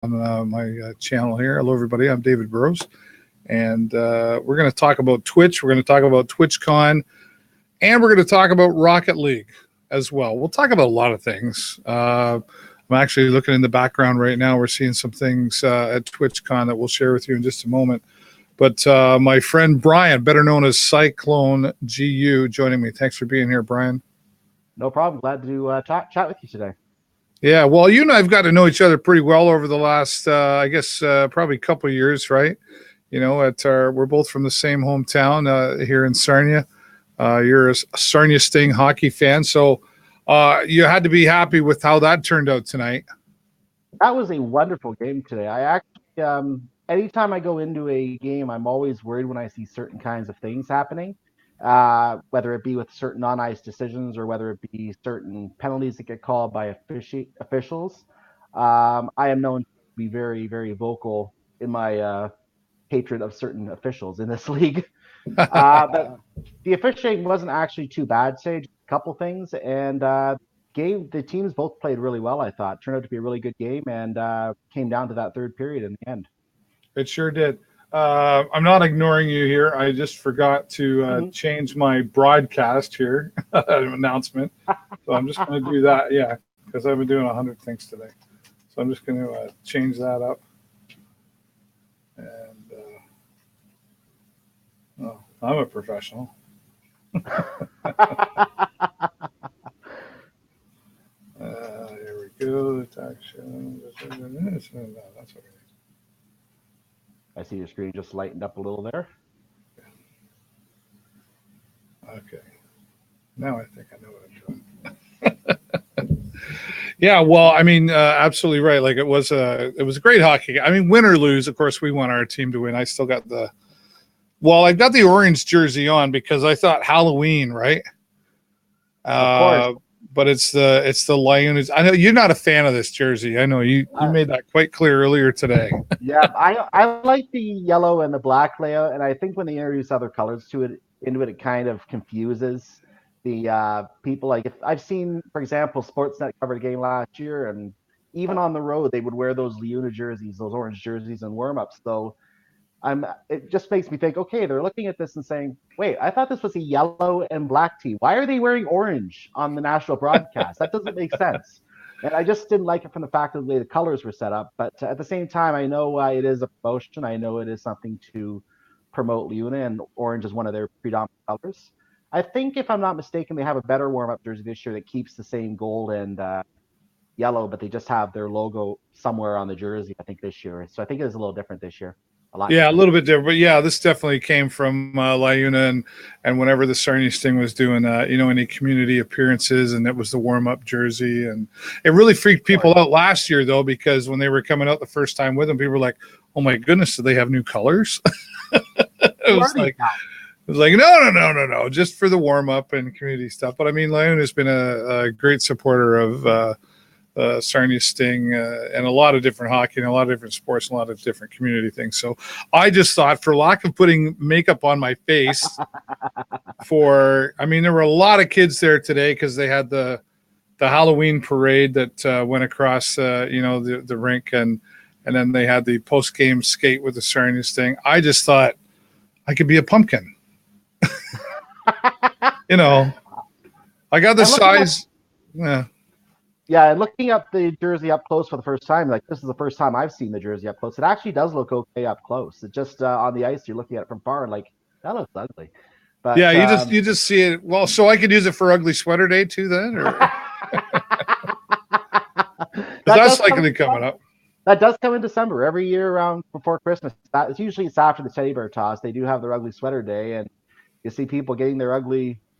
my channel here. Hello, everybody. I'm David Burrows, and we're going to talk about Twitch. We're going to talk about TwitchCon, and we're going to talk about Rocket League as well. We'll talk about a lot of things. I'm actually looking in the background right now. We're seeing some things at TwitchCon that we'll share with you in just a moment. But my friend Brian, better known as Cyclone GU, joining me. Thanks for being here, Brian. No problem. Glad to chat with you today. Yeah, well, you and I have got to know each other pretty well over the last, probably a couple of years, right? We're both from the same hometown here in Sarnia. You're a Sarnia Sting hockey fan, so you had to be happy with how that turned out tonight. That was a wonderful game today. I actually, anytime I go into a game, I'm always worried when I see certain kinds of things happening, whether it be with certain on-ice decisions or whether it be certain penalties that get called by officials. I am known to be very, very vocal in my hatred of certain officials in this league. But the officiating wasn't actually too bad today, just a couple things, and the teams both played really well. I thought turned out to be a really good game, and came down to that third period in the end. It sure did. I'm not ignoring you here. I just forgot to change my broadcast here announcement. So I'm just going to do that. Yeah, because I've been doing 100 things today. So I'm just going to change that up. And I'm a professional. Here we go. That's okay. I see your screen just lightened up a little there. Okay. Now I think I know what I'm doing. Yeah, well, I mean, absolutely right. Like it was a great hockey. I mean, win or lose, of course, we want our team to win. I still got I've got the orange jersey on because I thought Halloween, right? Of course. But it's the Lions. I know you're not a fan of this jersey. I know you made that quite clear earlier today. Yeah, I like the yellow and the black layout, and I think when they introduce other colors into it, it kind of confuses the people. Like if I've seen, for example, Sportsnet covered a game last year, and even on the road they would wear those Leuna jerseys, those orange jerseys, and warm-ups. So it just makes me think, okay, they're looking at this and saying, wait, I thought this was a yellow and black team. Why are they wearing orange on the national broadcast? That doesn't make sense. And I just didn't like it from the fact of the way the colors were set up. But at the same time, I know it is a promotion. I know it is something to promote Luna, and orange is one of their predominant colors. I think, if I'm not mistaken, they have a better warm-up jersey this year that keeps the same gold and yellow, but they just have their logo somewhere on the jersey, I think, this year. So I think it is a little different this year. A little bit different, but yeah, this definitely came from Liuna, and whenever the Sarnia Sting was doing any community appearances, and it was the warm up jersey, and it really freaked people out last year though, because when they were coming out the first time with them, people were like, "Oh my goodness, do they have new colors?" It was like no, just for the warm up and community stuff. But I mean, Liuna has been a great supporter of Sarnia Sting and a lot of different hockey and a lot of different sports and a lot of different community things. So I just thought, for lack of putting makeup on my face, there were a lot of kids there today because they had the Halloween parade that went across the rink, and then they had the post game skate with the Sarnia Sting. I just thought I could be a pumpkin. I got the size. Yeah, and looking up the jersey up close for the first time, like this is the first time I've seen the jersey up close. It actually does look okay up close. It just on the ice, you're looking at it from far, and like that looks ugly. But yeah, you just see it. Well, so I could use it for Ugly Sweater Day too, then, or that's likely coming up. That does come in December every year around before Christmas. It's usually after the teddy bear toss. They do have their Ugly Sweater Day, and you see people getting their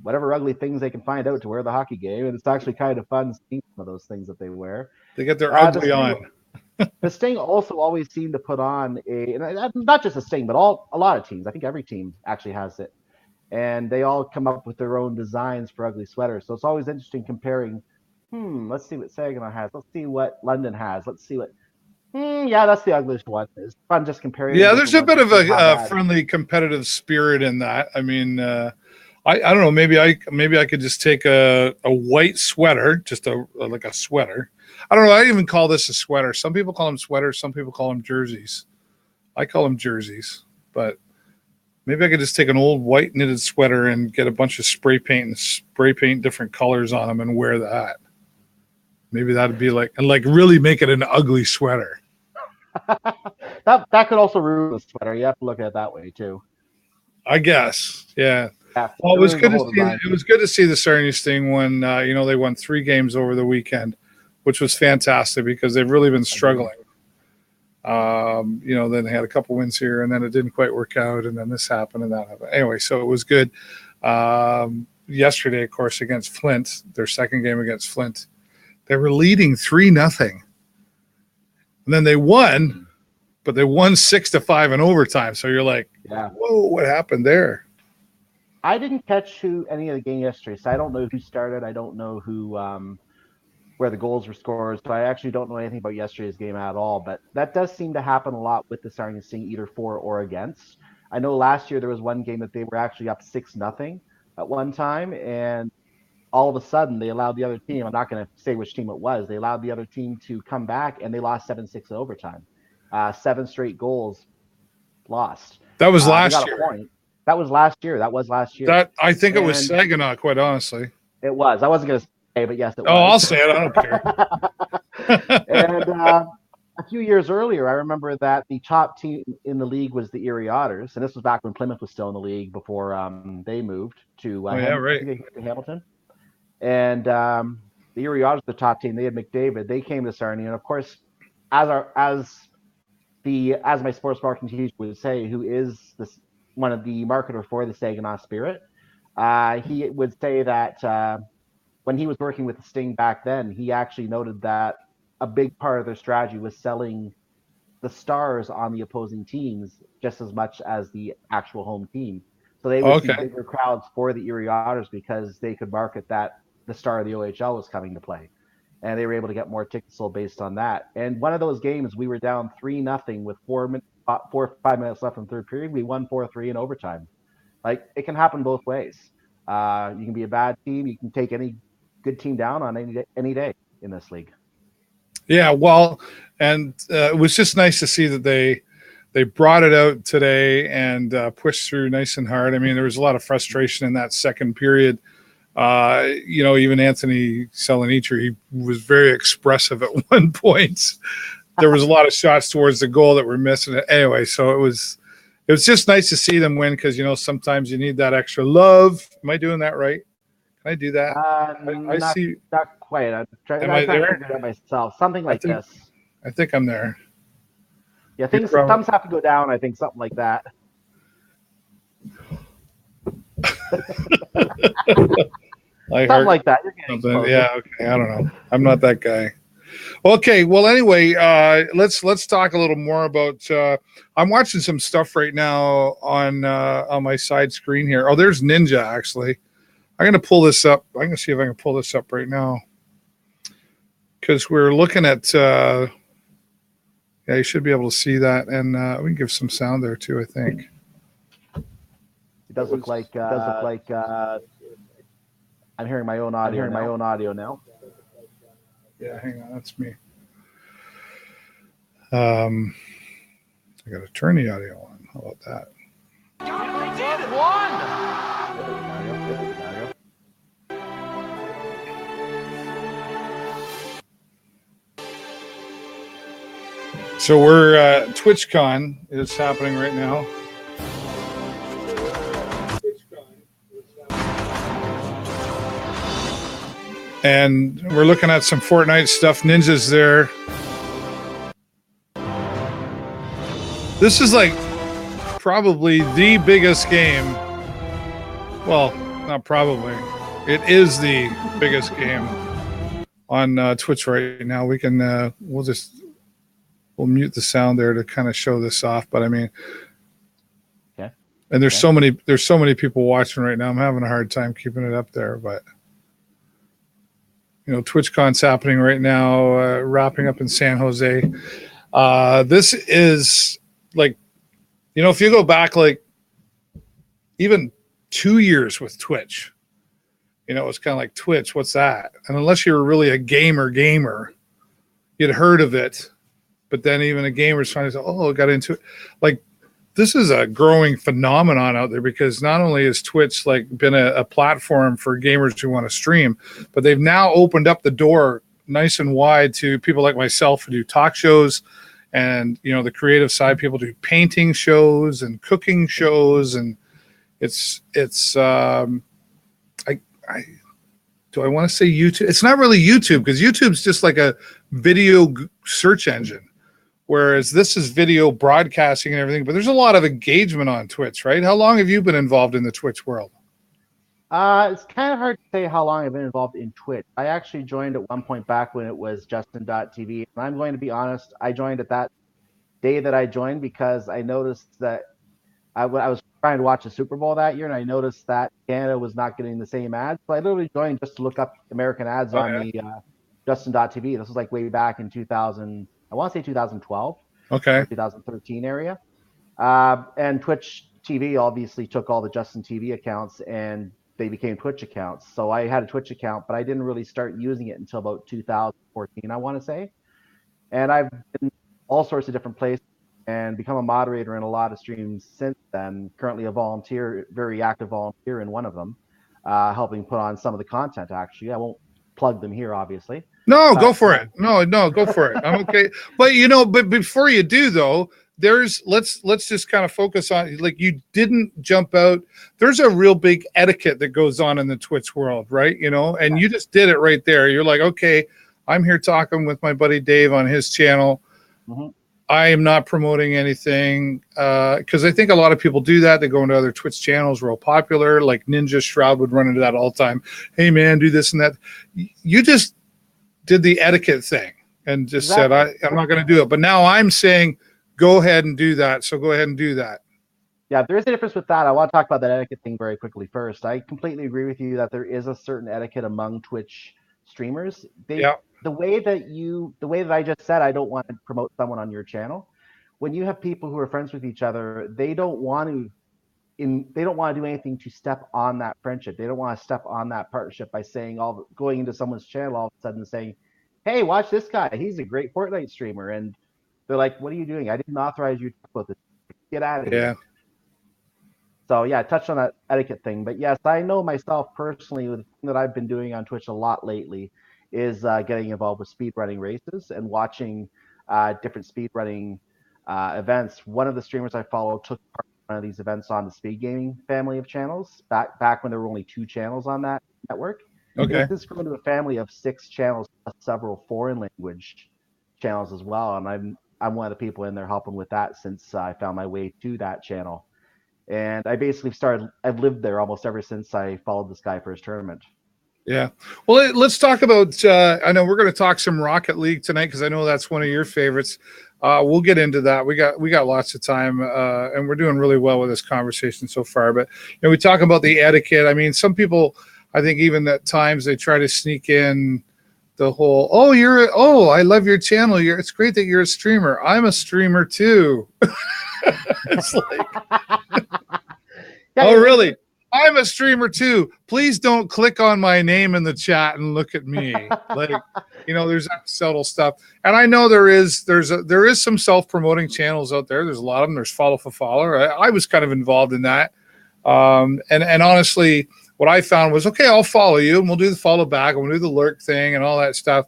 whatever ugly things they can find out to wear the hockey game, and it's actually kind of fun seeing some of those things that they wear. They get their ugly on. The Sting also always seemed to put on not just the Sting, but a lot of teams. I think every team actually has it, and they all come up with their own designs for ugly sweaters. So it's always interesting comparing. Let's see what Saginaw has. Let's see what London has. Let's see what. Yeah, that's the ugliest one. It's fun just comparing. Yeah, there's a bit of a friendly, competitive spirit in that. I mean, I don't know. Maybe I could just take a white sweater, just like a sweater. I don't know. I even call this a sweater. Some people call them sweaters. Some people call them jerseys. I call them jerseys, but maybe I could just take an old white knitted sweater and get a bunch of spray paint and spray paint different colors on them and wear that. Maybe that'd be like really make it an ugly sweater. That could also ruin the sweater. You have to look at it that way too. I guess, yeah. Yeah, Well, it was good to see. design. It was good to see the Sarnies thing when they won 3 games over the weekend, which was fantastic because they've really been struggling. Then they had a couple wins here, and then it didn't quite work out, and then this happened and that happened. Anyway, so it was good. Yesterday, of course, against Flint, their second game against Flint, they were leading 3-0, and then they won, but they won 6-5 in overtime. So you're like, whoa, what happened there? I didn't catch any of the game yesterday, so I don't know who started. I don't know who where the goals were scored. So I actually don't know anything about yesterday's game at all. But that does seem to happen a lot with the Sarnians thing, either for or against. I know last year there was one game that they were actually up 6-0 at one time, and all of a sudden they allowed the other team. I'm not going to say which team it was. They allowed the other team to come back, and they lost 7-6 in overtime. 7 straight goals lost. That was last year. That was last year. That I think it was Saginaw, quite honestly. It was. I wasn't going to say, but yes, it was. Oh, I'll say it. I don't care. And a few years earlier, I remember that the top team in the league was the Erie Otters, and this was back when Plymouth was still in the league before they moved to Hamilton. And the Erie Otters, the top team, they had McDavid. They came to Sarnia, and of course, as my sports marketing teacher would say, who is one of the marketer for the Saginaw Spirit, he would say that when he was working with the Sting back then, he actually noted that a big part of their strategy was selling the stars on the opposing teams just as much as the actual home team. So they would see bigger crowds for the Erie Otters because they could market that the star of the OHL was coming to play. And they were able to get more tickets sold based on that. And one of those games, we were down 3-0 with 4 or 5 minutes left in the third period. We won 4-3 in overtime. Like, it can happen both ways. You can be a bad team. You can take any good team down on any day in this league. Yeah, well, and it was just nice to see that they brought it out today and pushed through nice and hard. I mean, there was a lot of frustration in that second period. Even Anthony Selenitre, he was very expressive at one point. There was a lot of shots towards the goal that were missing. Anyway, so it was just nice to see them win because, sometimes you need that extra love. Am I doing that right? Can I do that? I see. Not quite. I'm trying to figure it out myself. Something like this. I think I'm there. Yeah, thumbs have to go down. I think something like that. Something like that. Yeah. Okay. I don't know. I'm not that guy. Okay. Well, anyway, let's talk a little more about. I'm watching some stuff right now on my side screen here. Oh, there's Ninja actually. I'm going to pull this up. I'm going to see if I can pull this up right now because we're looking at. You should be able to see that, and we can give some sound there too. I think. It does look like. I'm hearing my own audio now. Yeah, hang on, that's me. I got to turn the audio on. How about that? So we're TwitchCon is happening right now. And we're looking at some Fortnite stuff. Ninja's there. This is like probably the biggest game. Well, not probably. It is the biggest game on Twitch right now. We can we'll mute the sound there to kind of show this off. But I mean, okay. And there's so many people watching right now. I'm having a hard time keeping it up there, but. TwitchCon's happening right now, wrapping up in San Jose. This is like, if you go back like even 2 years with Twitch. You know, it was kind of like Twitch, what's that? And unless you were really a gamer, you'd heard of it. But then even a gamer's trying to say, oh, I got into it. Like, this is a growing phenomenon out there, because not only has Twitch like been a platform for gamers who want to stream, but they've now opened up the door nice and wide to people like myself who do talk shows, and, you know, the creative side, people do painting shows and cooking shows. And it's do I want to say YouTube? It's not really YouTube, because YouTube's just like a video search engine, whereas this is video broadcasting and everything. But there's a lot of engagement on Twitch, right? How long have you been involved in the Twitch world? It's kind of hard to say how long I've been involved in Twitch. I actually joined at one point back when it was Justin.tv. And I'm going to be honest, I joined at that day that I joined because I noticed that I was trying to watch the Super Bowl that year, and I noticed that Canada was not getting the same ads. So I literally joined just to look up American ads on the Justin.tv. This was like way back in 2000, I want to say 2012, Okay. 2013 area. And Twitch TV obviously took all the Justin TV accounts and they became Twitch accounts. So I had a Twitch account, but I didn't really start using it until about 2014, I want to say. And I've been all sorts of different places and become a moderator in a lot of streams since then. Currently a volunteer, very active volunteer in one of them, helping put on some of the content, actually. I won't plug them here, obviously. No, go for it. No, go for it. I'm okay. But, you know, but before you do, though, let's just kind of focus on, like, you didn't jump out. There's a real big etiquette that goes on in the Twitch world, right? You know, and you just did it right there. You're like, okay, I'm here talking with my buddy Dave on his channel. Mm-hmm. I am not promoting anything, because I think a lot of people do that. They go into other Twitch channels, real popular, like Ninja Shroud would run into that all the time. Hey, man, do this and that. You just did the etiquette thing and just said, I'm not going to do it. But now I'm saying, go ahead and do that. So go ahead and do that. Yeah, there is a difference with that. I want to talk about that etiquette thing very quickly first. I completely agree with you that there is a certain etiquette among Twitch streamers. The way that I just said, I don't want to promote someone on your channel. When you have people who are friends with each other, they don't want to do anything to step on that friendship. They don't want to step on that partnership by going into someone's channel all of a sudden saying, hey, watch this guy. He's a great Fortnite streamer. And they're like, what are you doing? I didn't authorize you to talk about this. Get out of here. So yeah, I touched on that etiquette thing. But yes, I know myself personally, the thing that I've been doing on Twitch a lot lately is getting involved with speedrunning races and watching different speedrunning events. One of the streamers I follow took part in one of these events on the Speed Gaming family of channels back when there were only 2 channels on that network. Okay. It's grown to a family of 6 channels, plus several foreign language channels as well. And I'm one of the people in there helping with that since I found my way to that channel. And I basically I've lived there almost ever since I followed this guy for his tournament. Yeah. Well, let's talk about, I know we're going to talk some Rocket League tonight, because I know that's one of your favorites. We'll get into that. We got lots of time, and we're doing really well with this conversation so far. But, you know, we talk about the etiquette. I mean, some people, I think even at times they try to sneak in the whole, I love your channel. It's great that you're a streamer. I'm a streamer too. It's like, oh, really? I'm a streamer too. Please don't click on my name in the chat and look at me. Like, you know, there's that subtle stuff. And I know there is some self-promoting channels out there. There's a lot of them. There's Follow for Follower. I was kind of involved in that. And honestly, what I found was, okay, I'll follow you and we'll do the follow back and we'll do the lurk thing and all that stuff.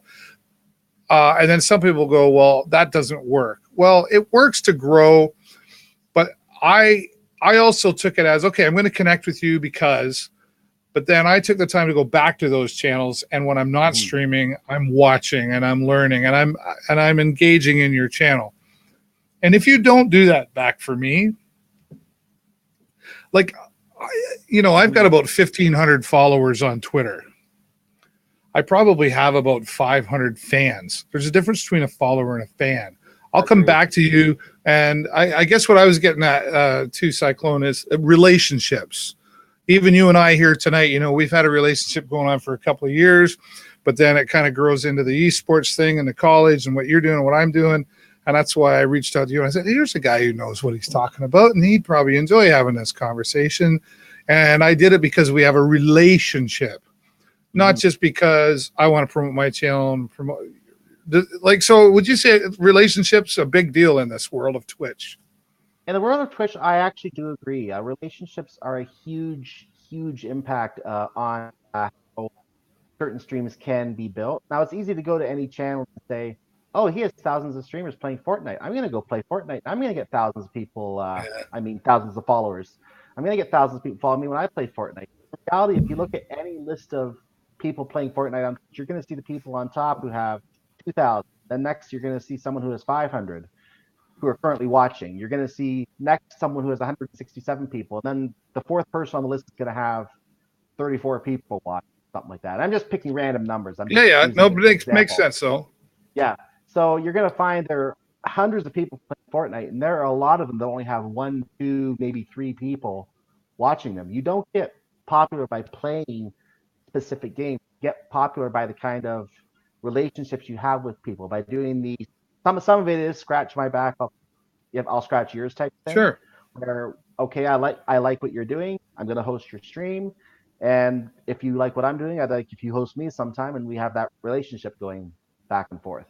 And then some people go, well, that doesn't work. Well, it works to grow, but I also took it as, okay, I'm going to connect with you but then I took the time to go back to those channels. And when I'm not streaming, I'm watching and I'm learning and I'm engaging in your channel. And if you don't do that back for me, like, I've got about 1,500 followers on Twitter. I probably have about 500 fans. There's a difference between a follower and a fan. I'll come back to you. And I guess what I was getting at too, Cyclone, is relationships. Even you and I here tonight, we've had a relationship going on for a couple of years, but then it kind of grows into the esports thing and the college and what you're doing and what I'm doing. And that's why I reached out to you. And I said, here's a guy who knows what he's talking about, and he'd probably enjoy having this conversation. And I did it because we have a relationship, not Mhm. just because I want to promote my channel and promote. Like, so would you say relationships a big deal in this world of Twitch? In the world of Twitch, I actually do agree. Relationships are a huge, huge impact on how certain streams can be built. Now it's easy to go to any channel and say, "Oh, he has thousands of streamers playing Fortnite. I'm gonna go play Fortnite. I'm gonna get thousands of people. I mean, thousands of followers. I'm gonna get thousands of people following me when I play Fortnite." In reality, if you look at any list of people playing Fortnite on Twitch, you're gonna see the people on top who have 2,000. Then next, you're gonna see someone who has 500 who are currently watching. You're going to see next someone who has 167 people, and then the fourth person on the list is going to have 34 people watching, something like that. I'm just picking random numbers. I'm Yeah, just yeah, using no, it but as an it makes example. sense though. Yeah. So you're going to find there are hundreds of people playing Fortnite, and there are a lot of them that only have one, two, maybe three people watching them. You don't get popular by playing specific games. You get popular by the kind of relationships you have with people, by doing these. Some of it is scratch my back, I'll scratch yours type thing. Sure. Where okay, I like what you're doing. I'm gonna host your stream, and if you like what I'm doing, I'd like if you host me sometime, and we have that relationship going back and forth.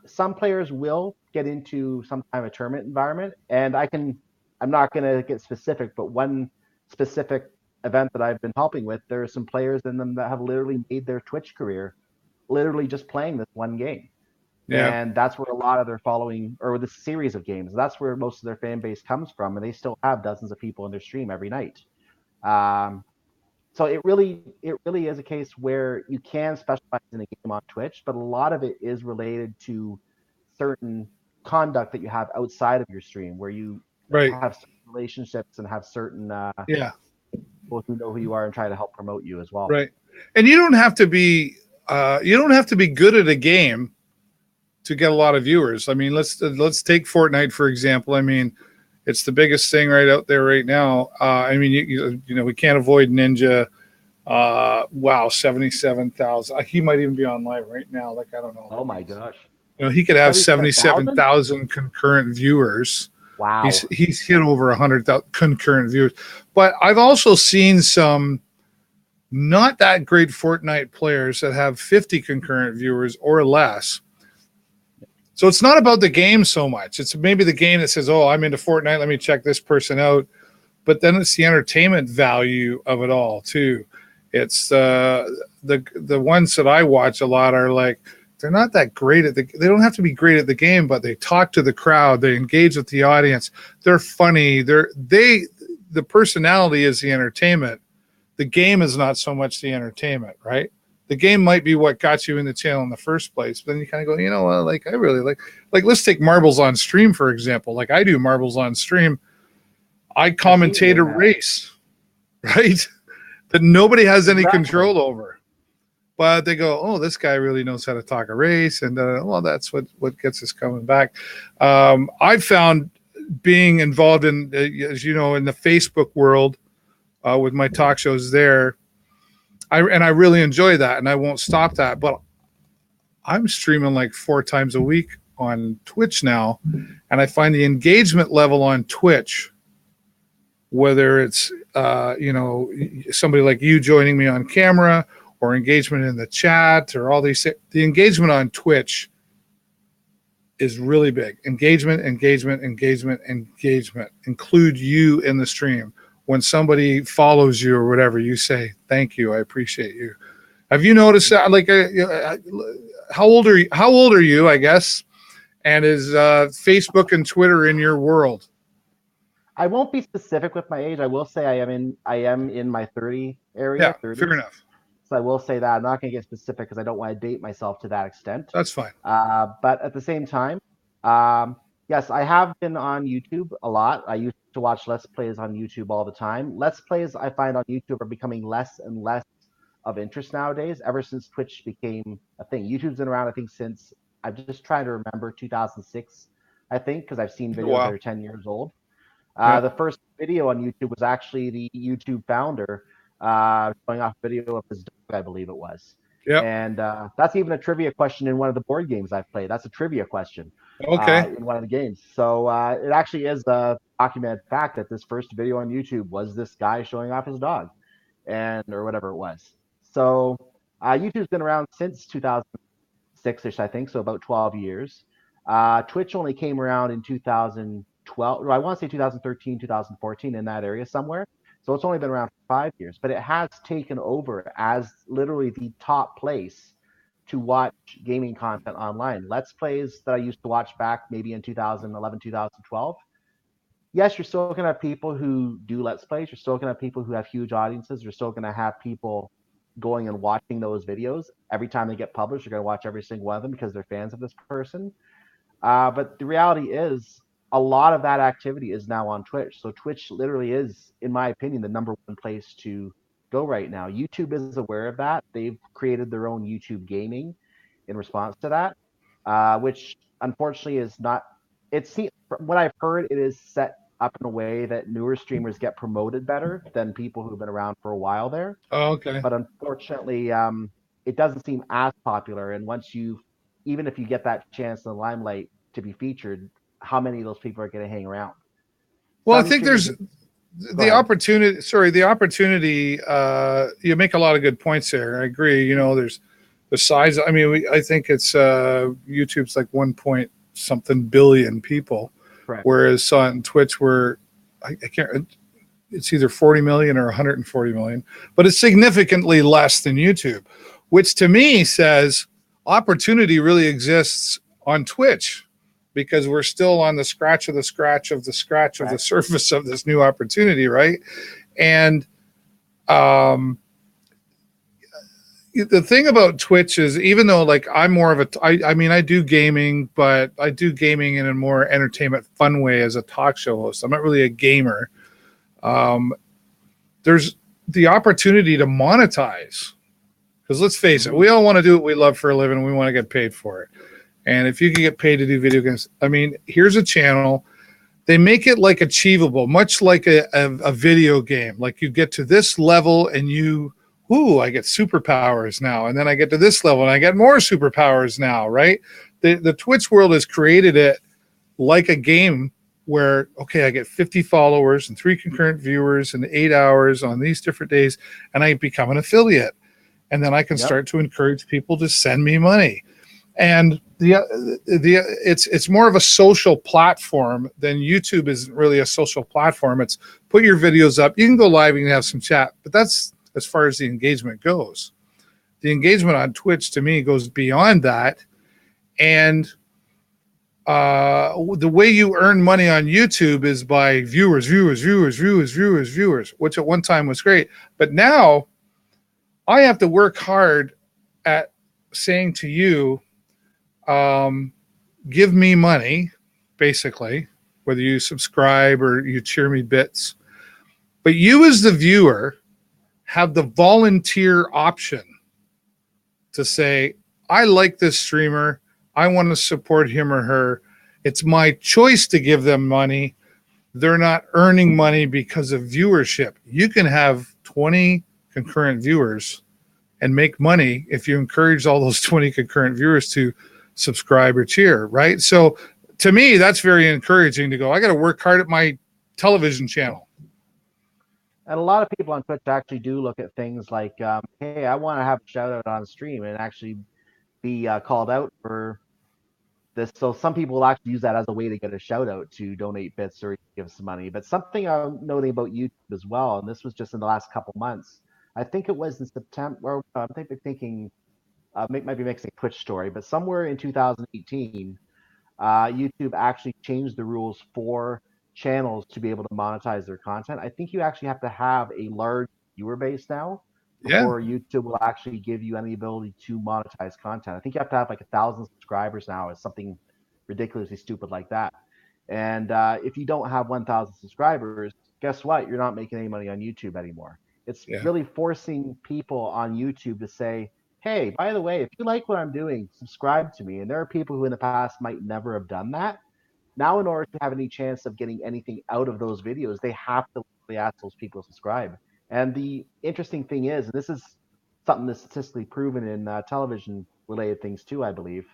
Some players will get into some kind of tournament environment, and I'm not gonna get specific, but one specific event that I've been helping with, there are some players in them that have literally made their Twitch career literally just playing this one game, Yeah. and that's where a lot of their following or the series of games, that's where most of their fan base comes from, and they still have dozens of people in their stream every night. um, so it really is a case where you can specialize in a game on Twitch, but a lot of it is related to certain conduct that you have outside of your stream, where you Right. have certain relationships and have certain Yeah. people who know who you are and try to help promote you as well. Right. And you don't have to be good at a game to get a lot of viewers. I mean, let's take Fortnite for example. I mean, it's the biggest thing right out there right now. I mean, you know, we can't avoid Ninja. Wow, 77,000. He might even be on live right now. Like, I don't know. Oh my gosh. You know, he could have 77,000. 77,000 concurrent viewers. Wow. He's hit over 100,000 concurrent viewers. But I've also seen some not that great Fortnite players that have 50 concurrent viewers or less. So it's not about the game so much. It's maybe the game that says, "Oh, I'm into Fortnite. Let me check this person out." But then it's the entertainment value of it all too. It's the ones that I watch a lot are like they're not that great at they don't have to be great at the game, but they talk to the crowd, they engage with the audience, they're funny, the personality is the entertainment. The game is not so much the entertainment, right? The game might be what got you in the channel in the first place, but then you kind of go, you know what, like I really like let's take marbles on stream for example. Like I do marbles on stream. I I've seen you commentate a doing that. race, right? That nobody has any Exactly. control over. But they go, oh, this guy really knows how to talk a race, and well, that's what gets us coming back. I've found being involved in, as you know, in the Facebook world with my talk shows there, I really enjoy that, and I won't stop that. But I'm streaming like 4 times a week on Twitch now, and I find the engagement level on Twitch, whether it's you know, somebody like you joining me on camera or engagement in the chat or all these, the engagement on Twitch is really big. Engagement. Include you in the stream. When somebody follows you or whatever, you say thank you, I appreciate you. Have you noticed that? Like, how old are you? How old are you? I guess. And is Facebook and Twitter in your world? I won't be specific with my age. I will say I am in my 30 area, Yeah, fair 30s. enough. So I will say that I'm not going to get specific because I don't want to date myself to that extent. That's fine. But at the same time, um, yes, I have been on YouTube a lot. I used to watch Let's Plays on YouTube all the time. Let's Plays I find on YouTube are becoming less and less of interest nowadays, ever since Twitch became a thing. YouTube's been around, I think, since I'm just trying to remember 2006, I think, because I've seen videos that Wow. are 10 years old. Yeah. The first video on YouTube was actually the YouTube founder showing off a video of his dog, I believe it was. Yep. And that's even a trivia question in one of the board games I've played. That's a trivia question. Okay. in one of the games. So it actually is a documented fact that this first video on YouTube was this guy showing off his dog, and or whatever it was. So YouTube's been around since 2006ish, I think, so about 12 years. Twitch only came around in 2012, or I want to say 2013, 2014, in that area somewhere. So it's only been around for 5 years, but it has taken over as literally the top place to watch gaming content online. Let's plays that I used to watch back maybe in 2011, 2012. Yes, you're still going to have people who do Let's Plays. You're still going to have people who have huge audiences. You're still going to have people going and watching those videos. Every time they get published, you're going to watch every single one of them because they're fans of this person. But the reality is, a lot of that activity is now on Twitch. So Twitch literally is, in my opinion, the number one place to go right now. YouTube is aware of that. They've created their own YouTube gaming in response to that, which unfortunately is not. It's from what I've heard, it is set up in a way that newer streamers get promoted better than people who've been around for a while there. Oh, okay. But unfortunately, it doesn't seem as popular. And once you, even if you get that chance in the limelight to be featured, how many of those people are going to hang around? Well, I Some think streamers, there's go the ahead. opportunity. Sorry, the opportunity. You make a lot of good points there. I agree. You know, there's the size. I mean, I think it's YouTube's like 1 point something billion people, Correct. whereas on Twitch we're I can't. It's either 40 million or 140 million, but it's significantly less than YouTube, which to me says opportunity really exists on Twitch because we're still on the scratch of the scratch of the scratch of the Correct. surface of this new opportunity, right? And um, the thing about Twitch is, even though like I'm more of a, I mean, I do gaming, but I do gaming in a more entertainment, fun way as a talk show host. I'm not really a gamer. Um, there's the opportunity to monetize because let's face it, Mm-hmm. we all want to do what we love for a living. We want to get paid for it. And if you can get paid to do video games, I mean, here's a channel. They make it like achievable, much like a video game. Like you get to this level and you, ooh, I get superpowers now. And then I get to this level and I get more superpowers now, right? The Twitch world has created it like a game where, okay, I get 50 followers and 3 concurrent viewers and 8 hours on these different days, and I become an affiliate. And then I can Yep. start to encourage people to send me money. And the it's more of a social platform than YouTube isn't really a social platform. It's put your videos up. You can go live, you can have some chat, but that's as far as the engagement goes. The engagement on Twitch to me goes beyond that. And the way you earn money on YouTube is by viewers, which at one time was great. But now I have to work hard at saying to you, um, give me money, basically, whether you subscribe or you cheer me bits. But you, as the viewer, have the volunteer option to say, I like this streamer. I want to support him or her. It's my choice to give them money. They're not earning money because of viewership. You can have 20 concurrent viewers and make money if you encourage all those 20 concurrent viewers to subscribe or cheer, right? So to me, that's very encouraging to go, I got to work hard at my television channel. And a lot of people on Twitch actually do look at things like, hey, I want to have a shout out on stream and actually be called out for this. So some people will actually use that as a way to get a shout out to donate bits or give some money. But something I'm noting about YouTube as well, and this was just in the last couple months. I think it was in September. Or I'm thinking might be mixing Twitch story, but somewhere in 2018, YouTube actually changed the rules for channels to be able to monetize their content. I think you actually have to have a large viewer base now Yeah. before YouTube will actually give you any ability to monetize content. I think you have to have like 1,000 subscribers now, or something ridiculously stupid like that. And if you don't have 1,000 subscribers, guess what? You're not making any money on YouTube anymore. It's Yeah. really forcing people on YouTube to say, hey, by the way, if you like what I'm doing, subscribe to me. And there are people who in the past might never have done that. Now, in order to have any chance of getting anything out of those videos, they have to really ask those people to subscribe. And the interesting thing is, and this is something that's statistically proven in television related things too, I believe,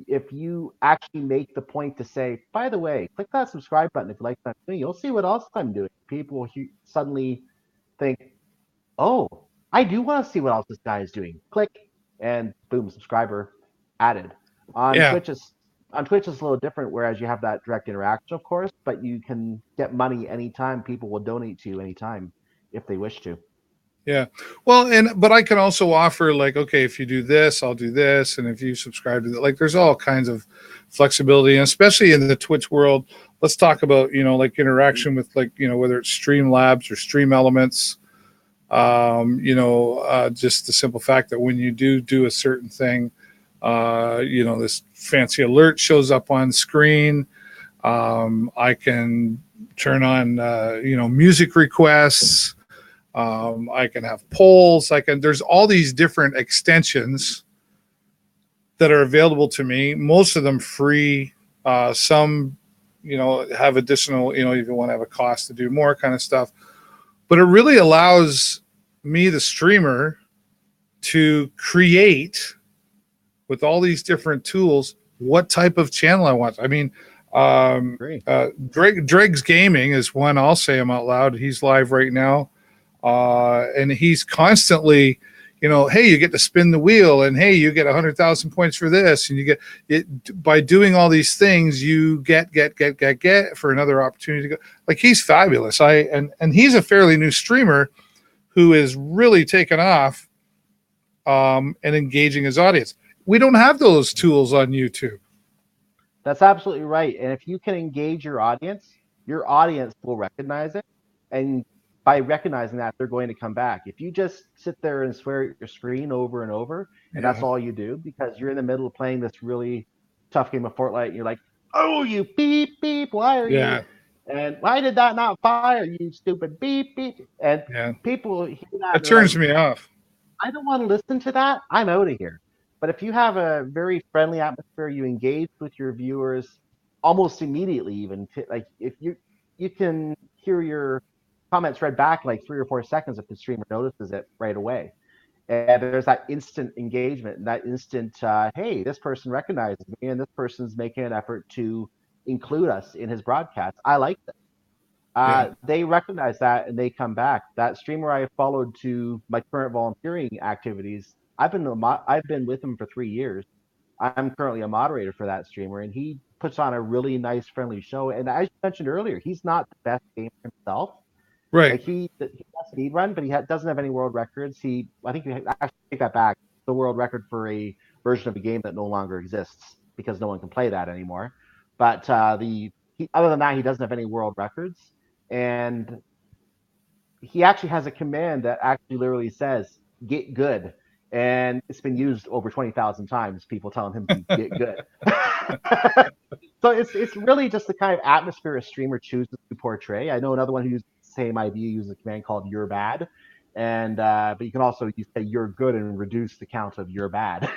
if you actually make the point to say, by the way, click that subscribe button if you like that thing, you'll see what else I'm doing. People will suddenly think, oh, I do want to see what else this guy is doing. Click, and boom, subscriber added. On Yeah. Twitch is on Twitch is a little different, whereas you have that direct interaction, of course, but you can get money anytime. People will donate to you anytime if they wish to. Yeah. Well, but I can also offer like, okay, if you do this, I'll do this, and if you subscribe to that, like, there's all kinds of flexibility, and especially in the Twitch world. Let's talk about like interaction with like whether it's Streamlabs or Stream Elements. Just the simple fact that when you do a certain thing, this fancy alert shows up on screen. I can turn on music requests. I can have polls. There's all these different extensions that are available to me. Most of them free. Some, have additional, if you want to have a cost to do more kind of stuff. But it really allows me, the streamer, to create with all these different tools what type of channel I want. I mean, Great. Dreg's Gaming is one I'll say him out loud. He's live right now. And he's constantly, hey, you get to spin the wheel, and hey, you get 100,000 points for this, and you get it by doing all these things. You get for another opportunity to go. Like, he's fabulous. And he's a fairly new streamer who is really taken off, and engaging his audience. We don't have those tools on YouTube. That's absolutely right. And if you can engage your audience will recognize it. And by recognizing that, they're going to come back. If you just sit there and swear at your screen over and over, and that's Yeah, all you do because you're in the middle of playing this really tough game of Fortnite, and you're like, oh, you beep, beep, why are you? yeah, And why did that not fire, you stupid beep, beep? And yeah. people hear that It and they're like, turns me off. I don't want to listen to that. I'm out of here. But if you have a very friendly atmosphere, you engage with your viewers almost immediately. Even like if you can hear your comments read back in like 3 or 4 seconds if the streamer notices it right away. And there's that instant engagement and that instant, hey, this person recognizes me and this person's making an effort to include us in his broadcast. I like this. Yeah, They recognize that and they come back. That streamer I followed to my current volunteering activities, I've been with him for 3 years. I'm currently a moderator for that streamer, and he puts on a really nice, friendly show. And as you mentioned earlier, he's not the best gamer himself. right. Like he has speed run, but doesn't have any world records. I think you actually take that back. The world record for a version of a game that no longer exists because no one can play that anymore. But other than that, he doesn't have any world records, and he actually has a command that actually literally says "get good," and it's been used over 20,000 times. People telling him to get good. So it's really just the kind of atmosphere a streamer chooses to portray. I know another one who uses the same idea uses a command called "you're bad," and but you can also say "you're good" and reduce the count of "you're bad."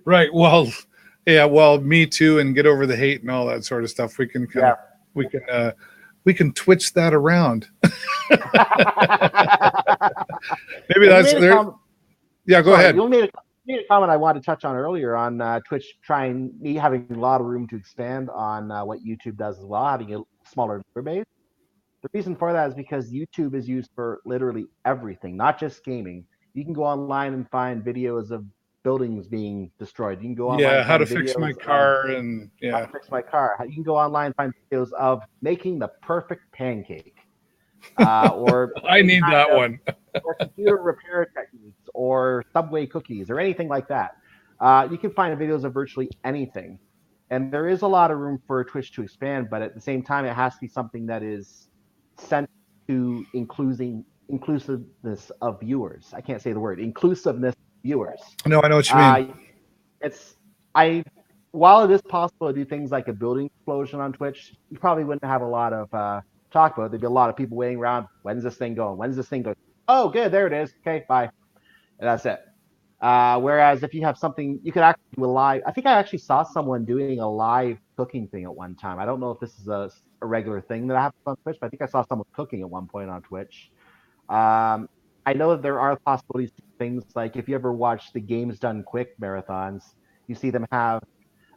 Right. Well, yeah. Well, me too, and get over the hate and all that sort of stuff. We can kind Yeah. of we can uh, we can twitch that around. Maybe And you that's made a there. comment. Yeah. Go Sorry, ahead. you made a comment I wanted to touch on earlier on Twitch trying me having a lot of room to expand on what YouTube does as well, having a smaller viewer base. The reason for that is because YouTube is used for literally everything, not just gaming. You can go online and find videos of buildings being destroyed. You can go online Yeah. and How to find fix my videos of car and how yeah. to fix my car. You can go online and find videos of making the perfect pancake, or I any need kind that of one. or computer repair techniques or Subway cookies or anything like that. You can find videos of virtually anything. And there is a lot of room for Twitch to expand, but at the same time, it has to be something that is sent to inclusiveness of viewers. I can't say the word inclusiveness of viewers. No, I know what you mean. Uh, it's I while it is possible to do things like a building explosion on Twitch, you probably wouldn't have a lot of talk about it. There'd be a lot of people waiting around. When's this thing going? When's this thing going? Oh, good, there it is. Okay, bye, and that's it. Whereas if you have something, you could actually do a live. I think I actually saw someone doing a live cooking thing at one time. I don't know if this is a regular thing that happens on Twitch, but I think I saw someone cooking at one point on Twitch. Um, I know that there are possibilities to things like if you ever watch the Games Done Quick marathons, you see them have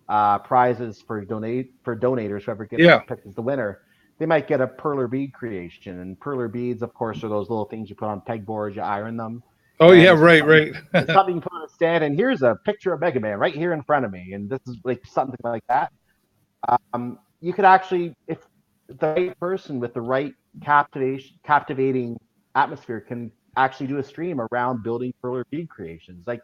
prizes for donators, whoever gets Yeah. picked as the winner. They might get a perler bead creation, and perler beads, of course, are those little things you put on pegboards, you iron them, Oh yeah, and it's just right, something. right. It's something you put on a stand, and here's a picture of Mega Man right here in front of me, and this is like something like that. You could actually, if the right person with the right captivating atmosphere can actually do a stream around building perler bead creations. Like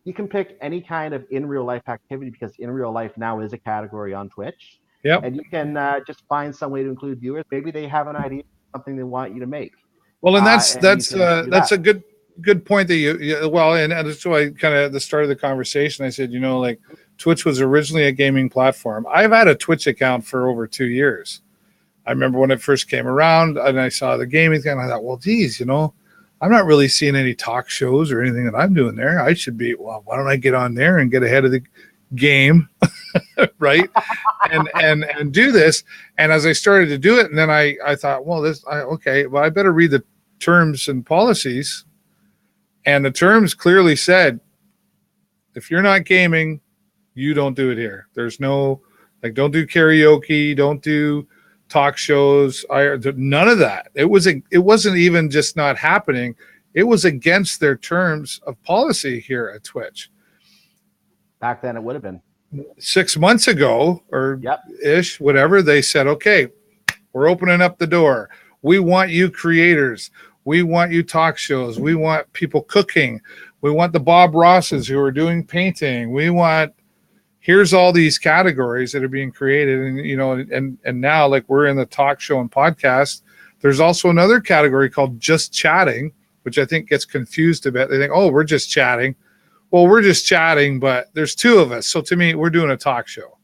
you can pick any kind of in real life activity because in real life now is a category on Twitch, Yep. and you can just find some way to include viewers. Maybe they have an idea, something they want you to make, Well, and and you can do that's that. a good point that well, and that's why kind of at the start of the conversation I said, like Twitch was originally a gaming platform. I've had a Twitch account for over 2 years. I remember when it first came around, and I saw the gaming thing. And I thought, well, geez, I'm not really seeing any talk shows or anything that I'm doing there. I should be. Well, why don't I get on there and get ahead of the game, right? And do this. And as I started to do it, and then I thought, well, okay, well, I better read the terms and policies. And the terms clearly said, if you're not gaming, you don't do it here. There's no don't do karaoke, don't do talk shows. None of that. It wasn't even just not happening. It was against their terms of policy here at Twitch. Back then, it would have been. 6 months ago or Yep. ish, whatever, they said, okay, we're opening up the door. We want you creators. We want you talk shows. We want people cooking. We want the Bob Rosses who are doing painting. Here's all these categories that are being created. And now like we're in the talk show and podcast. There's also another category called just chatting, which I think gets confused a bit. They think, oh, we're just chatting. Well, we're just chatting, but there's two of us. So to me, we're doing a talk show.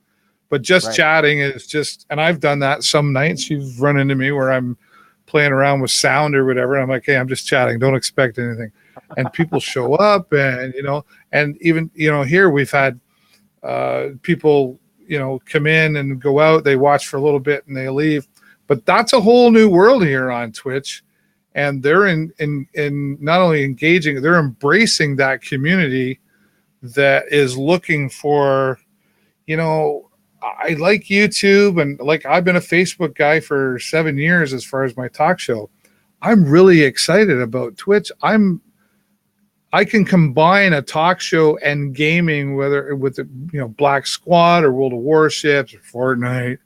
But just Right. chatting is just, and I've done that some nights. You've run into me where I'm playing around with sound or whatever. And I'm like, hey, I'm just chatting. Don't expect anything. And people show up, and even, here we've had people, come in and go out. They watch for a little bit and they leave. But that's a whole new world here on Twitch. And they're in not only engaging, they're embracing that community that is looking for, I like YouTube, and like I've been a Facebook guy for 7 years as far as my talk show. I'm really excited about Twitch. I can combine a talk show and gaming, whether with the Black Squad or World of Warships or Fortnite.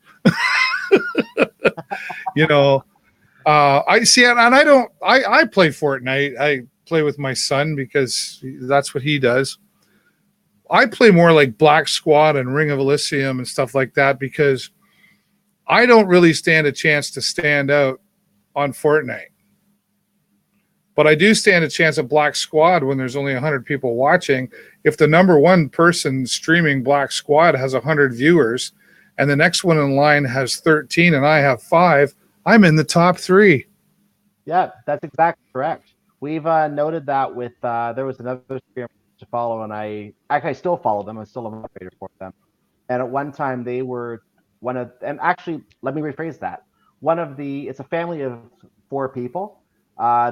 you know, I see it, and I don't. I play Fortnite. I play with my son because that's what he does. I play more like Black Squad and Ring of Elysium and stuff like that because I don't really stand a chance to stand out on Fortnite. But I do stand a chance at Black Squad when there's only 100 people watching. If the number one person streaming Black Squad has 100 viewers and the next one in line has 13 and I have 5, I'm in the top 3. Yeah, that's exactly correct. We've noted that with there was another streamer to follow, and I still follow them. I'm still a moderator for them. And at one time, they were one of, and actually, let me rephrase that. It's a family of 4 people.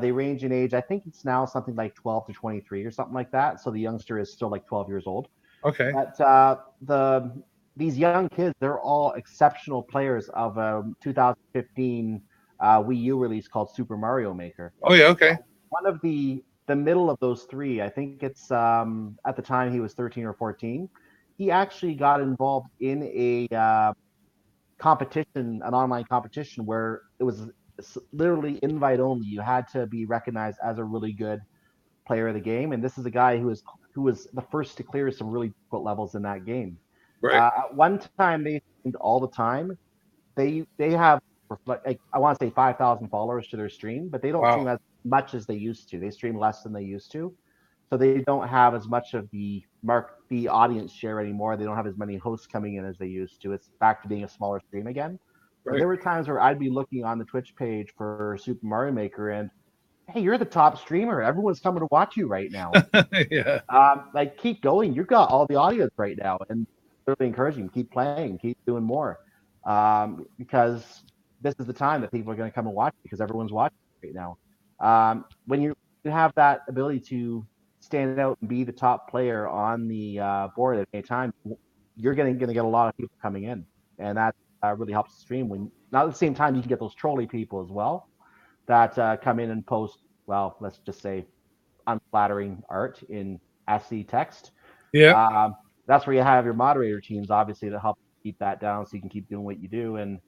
They range in age. I think it's now something like 12 to 23 or something like that. So the youngster is still like 12 years old. Okay. But these young kids, they're all exceptional players of a 2015 Wii U release called Super Mario Maker. Oh yeah. Okay. One of the middle of those three, I think it's at the time he was 13 or 14. He actually got involved in a competition, an online competition where it was literally invite only. You had to be recognized as a really good player of the game, and this is a guy who was the first to clear some really difficult levels in that game. Right. At one time, they streamed all the time. They have like I want to say 5,000 followers to their stream, but they don't stream Wow. as much as they used to. They stream less than they used to, so they don't have as much of the audience share anymore. They don't have as many hosts coming in as they used to. It's back to being a smaller stream again. But Right. there were times where I'd be looking on the Twitch page for Super Mario Maker, and hey, you're the top streamer. Everyone's coming to watch you right now. yeah. Like keep going. You've got all the audience right now, and really encouraging. Keep playing. Keep doing more, because this is the time that people are going to come and watch because everyone's watching right now. When you have that ability to stand out and be the top player on the board at any time, you're going to get a lot of people coming in, and that really helps the stream. When now at the same time, you can get those trolley people as well that come in and post. Well, let's just say unflattering art in SC text. Yeah. Um, that's where you have your moderator teams, obviously, to help keep that down, so you can keep doing what you do, and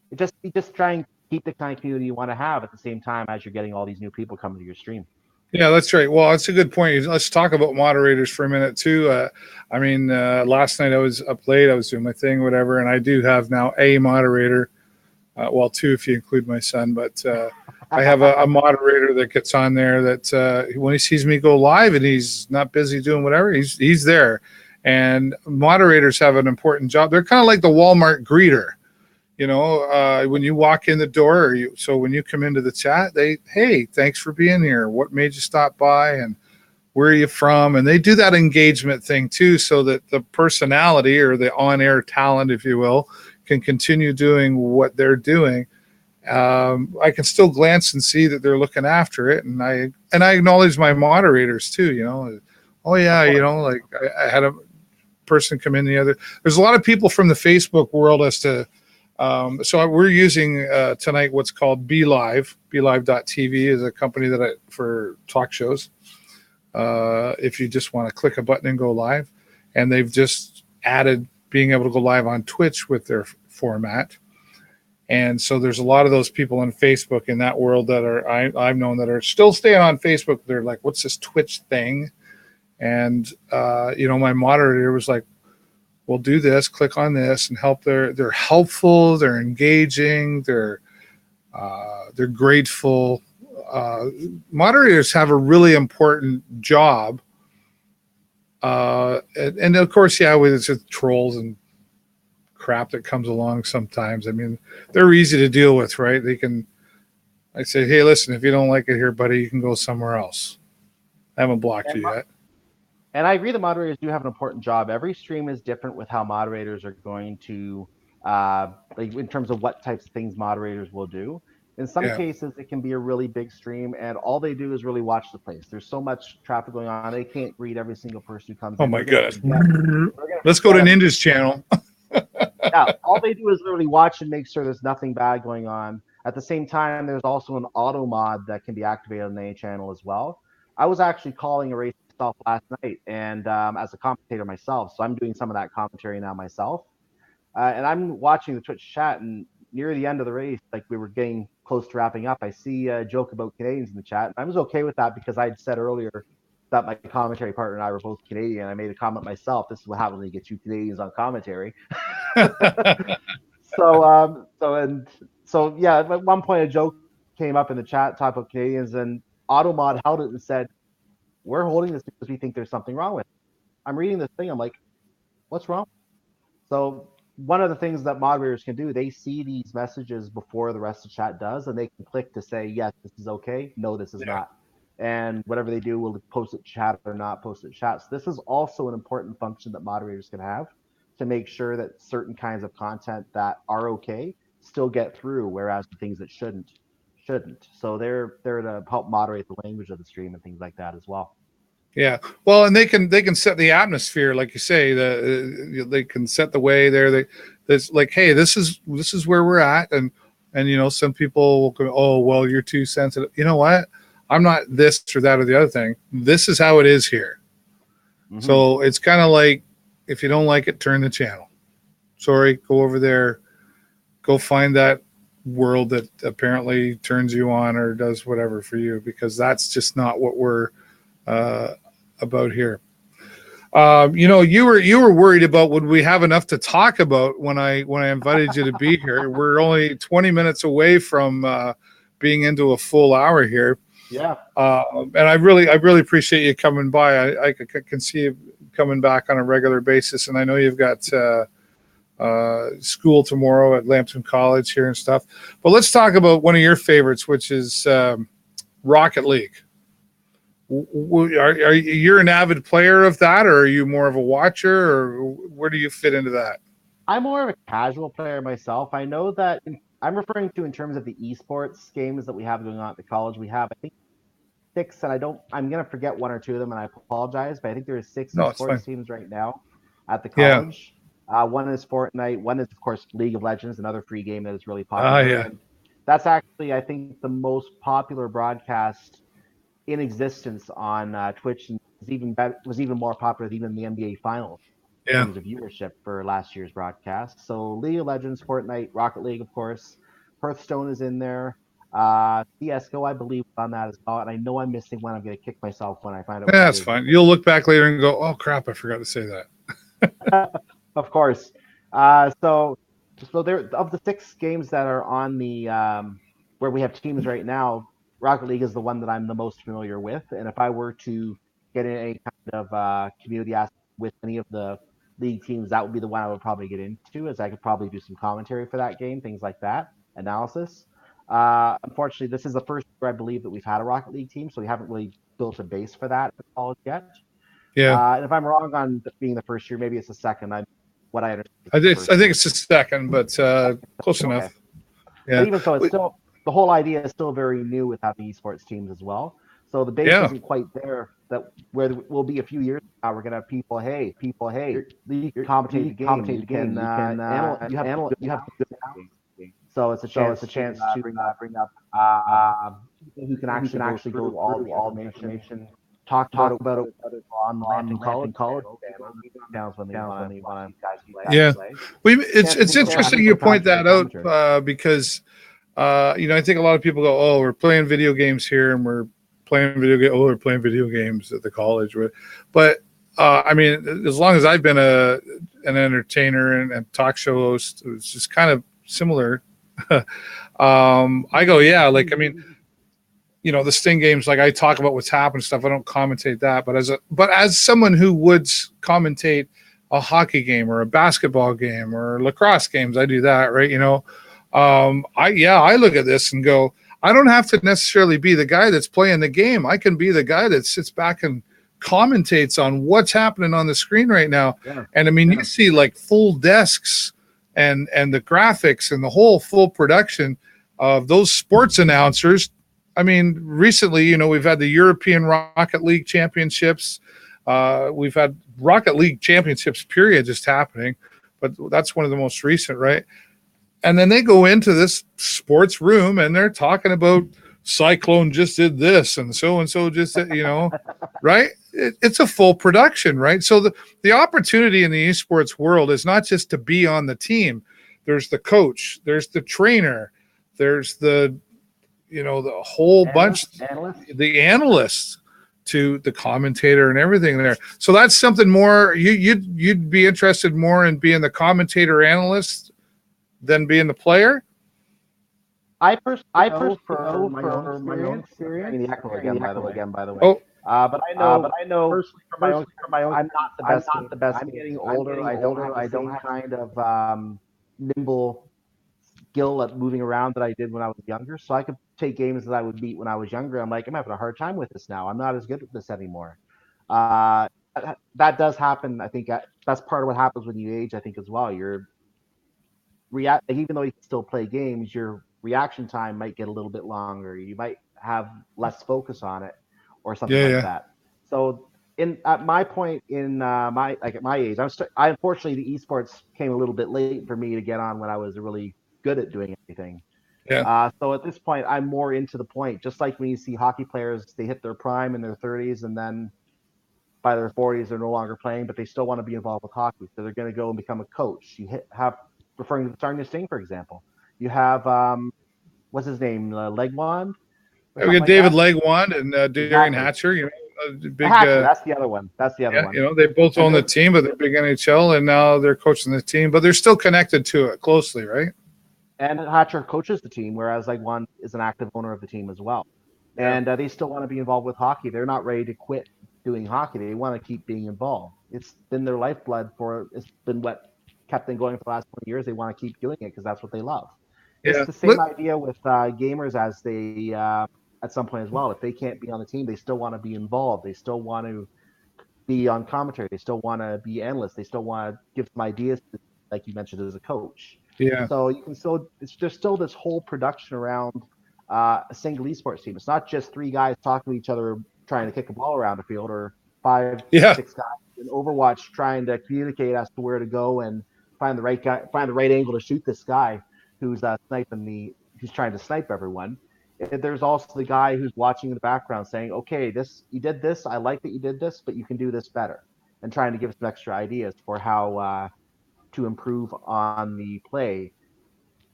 you just try and keep the kind of community you want to have at the same time as you're getting all these new people coming to your stream. Yeah, that's right. Well, that's a good point. Let's talk about moderators for a minute too. I mean, last night I was up late. I was doing my thing, whatever, and I do have now a moderator. Well, two if you include my son, but I have a moderator that gets on there that when he sees me go live and he's not busy doing whatever, he's there. And moderators have an important job. They're kind of like the Walmart greeter. When you walk in the door, so when you come into the chat, hey, thanks for being here. What made you stop by, and where are you from? And they do that engagement thing too, so that the personality or the on-air talent, if you will, can continue doing what they're doing. I can still glance and see that they're looking after it, and I acknowledge my moderators too. Oh yeah, like I had a person come in the other. There's a lot of people from the Facebook world as to. So we're using tonight what's called BeLive. BeLive.tv is a company for talk shows. If you just want to click a button and go live, and they've just added being able to go live on Twitch with their format. And so there's a lot of those people on Facebook in that world that I've known that are still staying on Facebook. They're like, what's this Twitch thing? And my moderator was like, we'll do this, click on this, and help. They're helpful, they're engaging, they're grateful. Moderators have a really important job. And of course, yeah, with it's trolls and crap that comes along sometimes. I mean, they're easy to deal with, right? I say, hey, listen, if you don't like it here, buddy, you can go somewhere else. I haven't blocked you yet. And I agree the moderators do have an important job. Every stream is different with how moderators are going to, like in terms of what types of things moderators will do. In some cases, it can be a really big stream, and all they do is really watch the place. There's so much traffic going on, they can't greet every single person who comes Oh in. my goodness. Let's go to Ninja's channel. Yeah, all they do is literally watch and make sure there's nothing bad going on. At the same time, there's also an auto mod that can be activated on any channel as well. I was actually calling a race myself last night, and as a commentator myself, so I'm doing some of that commentary now myself. And I'm watching the Twitch chat, and near the end of the race, like we were getting close to wrapping up, I see a joke about Canadians in the chat. And I was okay with that because I'd said earlier that my commentary partner and I were both Canadian. I made a comment myself. This is what happens when you get two Canadians on commentary. So yeah, at one point a joke came up in the chat, talk about Canadians, and Automod held it and said, "We're holding this because we think there's something wrong with it." I'm reading this thing, I'm like, "What's wrong?" So one of the things that moderators can do, they see these messages before the rest of the chat does, and they can click to say, yes, this is okay. No, this is not. And whatever they do, will post it chat or not post it chat. So this is also an important function that moderators can have to make sure that certain kinds of content that are okay still get through, whereas the things that shouldn't. So they're there to help moderate the language of the stream and things like that as well. Yeah, well, and they can set the atmosphere, like you say. They can set the way there. That's like, hey, this is where we're at, and some people will go, oh, well, you're too sensitive. You know what? I'm not this or that or the other thing. This is how it is here. Mm-hmm. So it's kind of like, if you don't like it, turn the channel. Sorry, go over there. Go find that world that apparently turns you on or does whatever for you, because that's just not what we're about here. You were worried about would we have enough to talk about when I invited you to be here. We're only 20 minutes away from being into a full hour here. Yeah. And I really appreciate you coming by. I can see you coming back on a regular basis, and I know you've got school tomorrow at Lambton College here and stuff. But let's talk about one of your favorites, which is Rocket League. Are you an avid player of that, or are you more of a watcher, or where do you fit into that? I'm more of a casual player myself. I know that I'm referring to in terms of the esports games that we have going on at the college. We have, I think, 6, and I'm going to forget one or two of them, and I apologize, but I think there are 6 esports teams right now. at the Yeah. college. One is Fortnite. One is, of course, League of Legends, another free game that is really Ah, popular. yeah. And that's actually, I think, the most popular broadcast in existence on Twitch, and was even more popular than even the NBA Finals in Yeah. terms of viewership for last year's broadcast. So League of Legends, Fortnite, Rocket League, of course, Hearthstone is in there. CS:GO, I believe, on that as well. And I know I'm missing one. I'm going to kick myself when I find out what that That's is. fine. You'll look back later and go, "Oh crap, I forgot to say that." Of course. So there of the 6 games that are on the where we have teams right now, Rocket League is the one that I'm the most familiar with. And if I were to get in any kind of community aspect with any of the league teams, that would be the one I would probably get into, as I could probably do some commentary for that game, things like that, analysis. Unfortunately, this is the first year I believe that we've had a Rocket League team, so we haven't really built a base for that at college yet. Yeah. And if I'm wrong on being the first year, maybe it's the second. What I understand is I, the think first it's year. the second, but close Okay. enough. But Yeah. even so, it's still the whole idea is still very new with having esports teams as well. So the base Yeah. isn't quite there. That where we'll be a few years from now, we're gonna have people, hey, you can commentate the game. You can you have to be good at the game. So it's a chance to bring up people who can actually go through all the information, talk about it with other people on the Lampton College channel, channels when they want to watch these guys Yeah. play. It's interesting you point that out because I think a lot of people go, "Oh, we're playing video games here, and we're playing video game. Oh, we're playing video games at the college." But I mean, as long as I've been an entertainer and talk show host, it's just kind of similar. I go, yeah, like I mean, the Sting games, like I talk about what's happened and stuff. I don't commentate that, but as someone who would commentate a hockey game or a basketball game or lacrosse games, I do that, right? I look at this and go, I don't have to necessarily be the guy that's playing the game. I can be the guy that sits back and commentates on what's happening on the screen right now. Yeah. And I mean, you see like full desks and the graphics and the whole full production of those sports announcers. I mean, recently, we've had the European Rocket League Championships. We've had Rocket League Championships, period, just happening. But that's one of the most recent, right? And then they go into this sports room and they're talking about Cyclone just did this and so just did, right? It's a full production, right? So the opportunity in the esports world is not just to be on the team. There's the coach, there's the trainer, there's the whole bunch, the analysts to the commentator and everything there. So that's something more you'd be interested more in being the commentator analyst than being the player. I personally know for my own experience. Hearing the echo again, by the way. Oh, But I know personally from my own experience, I'm not the best. I'm getting older. I don't have the same kind of nimble skill at moving around that I did when I was younger. So I could take games that I would beat when I was younger. I'm like, I'm having a hard time with this now. I'm not as good at this anymore. Uh, that does happen. I think that's part of what happens when you age. I think as well. Your react even though you can still play games, your reaction time might get a little bit longer. You might have less focus on it, or something like yeah. that. So at my point in at my age, I unfortunately the esports came a little bit late for me to get on when I was really good at doing anything. Yeah. So at this point, I'm more into the point. Just like when you see hockey players, they hit their prime in their 30s, and then by their 40s, they're no longer playing, but they still want to be involved with hockey. So they're going to go and become a coach. Have referring to Sarnia Sting, for example. You have what's his name, Legwand or We something got like David that. Legwand and Darian Exactly. Hatcher. Big. Hatcher, that's the other one. That's the other Yeah, one. they both And own the team, but they're big NHL, and now they're coaching the team, but they're still connected to it closely, right? Hatcher coaches the team, whereas Legwand is an active owner of the team as well. Yeah. And they still want to be involved with hockey. They're not ready to quit doing hockey. They want to keep being involved. It's been their lifeblood it's been what kept them going for the last 20 years. They want to keep doing it because that's what they love. It's Yeah. the same idea with gamers as they at some point as well. If they can't be on the team, they still want to be involved. They still want to be on commentary. They still want to be analysts. They still want to give some ideas, like you mentioned, as a coach. Yeah. So you can still, there's still this whole production around a single esports team. It's not just 3 guys talking to each other trying to kick a ball around the field, or five, Yeah. 6 guys in Overwatch trying to communicate as to where to go and find the right guy, find the right angle to shoot this guy who's who's trying to snipe everyone. And there's also the guy who's watching in the background saying, "Okay, this you did this. I like that you did this, but you can do this better," and trying to give some extra ideas for how to improve on the play,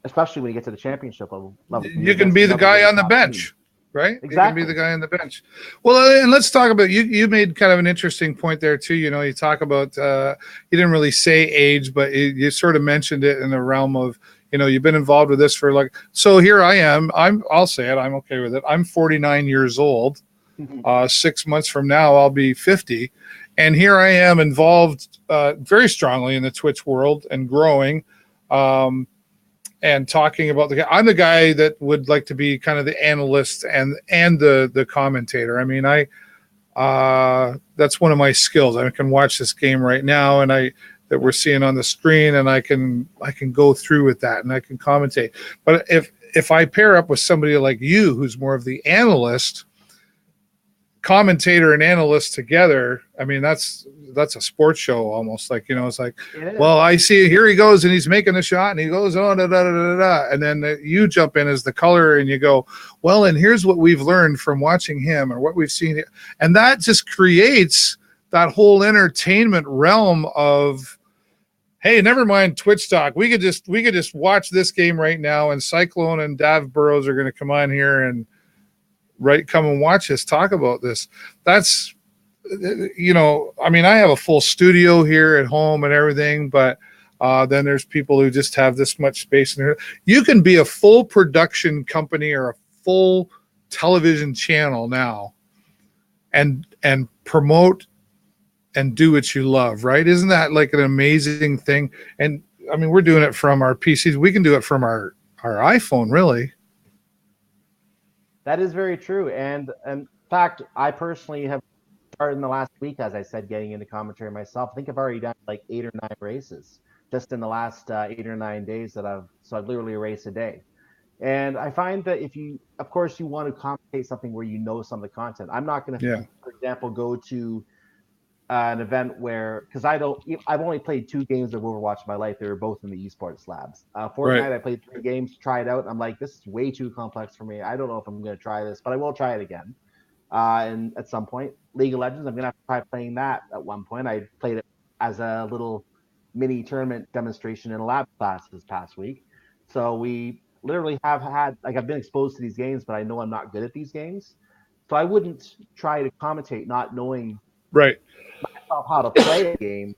especially when you get to the championship level. You're You can against be the another guy really on the top team. bench, right? You can be the Exactly. guy on the bench. Well, and let's talk about you. You made kind of an interesting point there too. You know, you talk about you didn't really say age, but you sort of mentioned it in the realm of, you know, you've been involved with this for like. So here I am. I'll say it. I'm okay with it. I'm 49 years old. 6 months from now, I'll be 50, and here I am involved very strongly in the Twitch world and growing. Um, and talking about I'm the guy that would like to be kind of the analyst and the commentator. I mean, I that's one of my skills. I can watch this game right now, and I that we're seeing on the screen, and I can go through with that, and I can commentate. But if I pair up with somebody like you, who's more of the analyst, commentator and analyst together, I mean, that's a sports show almost. Like, you know, it's like, It is. well, I see here he goes and he's making a shot and he goes, oh, da, da, da, da, da. And then you jump in as the color and you go, well, and here's what we've learned from watching him or what we've seen. And that just creates that whole entertainment realm of, hey, never mind Twitch talk. We could just watch this game right now, and Cyclone and Dav Burrows are going to come on here and come and watch us talk about this. That's, you know, I mean, I have a full studio here at home and everything, but then there's people who just have this much space in here. You can be a full production company or a full television channel now and promote and do what you love, right? Isn't that like an amazing thing? And I mean, we're doing it from our PCs. We can do it from our iPhone, really. That is very true. And in fact, I personally have started in the last week, as I said, getting into commentary myself. I think I've already done like 8 or 9 races just in the last 8 or 9 days so I've literally a race a day. And I find that if you, of course, you want to commentate something where you know some of the content. I'm not going to, Yeah. for example, go to an event where, because I've only played 2 games of Overwatch in my life. They were both in the esports labs. Right. Fortnite, I played 3 games to try it out. I'm like, this is way too complex for me. I don't know if I'm going to try this, but I will try it again. And at some point, League of Legends, I'm going to have to try playing that at one point. I played it as a little mini tournament demonstration in a lab class this past week. So we literally have had, like, I've been exposed to these games, but I know I'm not good at these games. So I wouldn't try to commentate not knowing Right. how to play a game.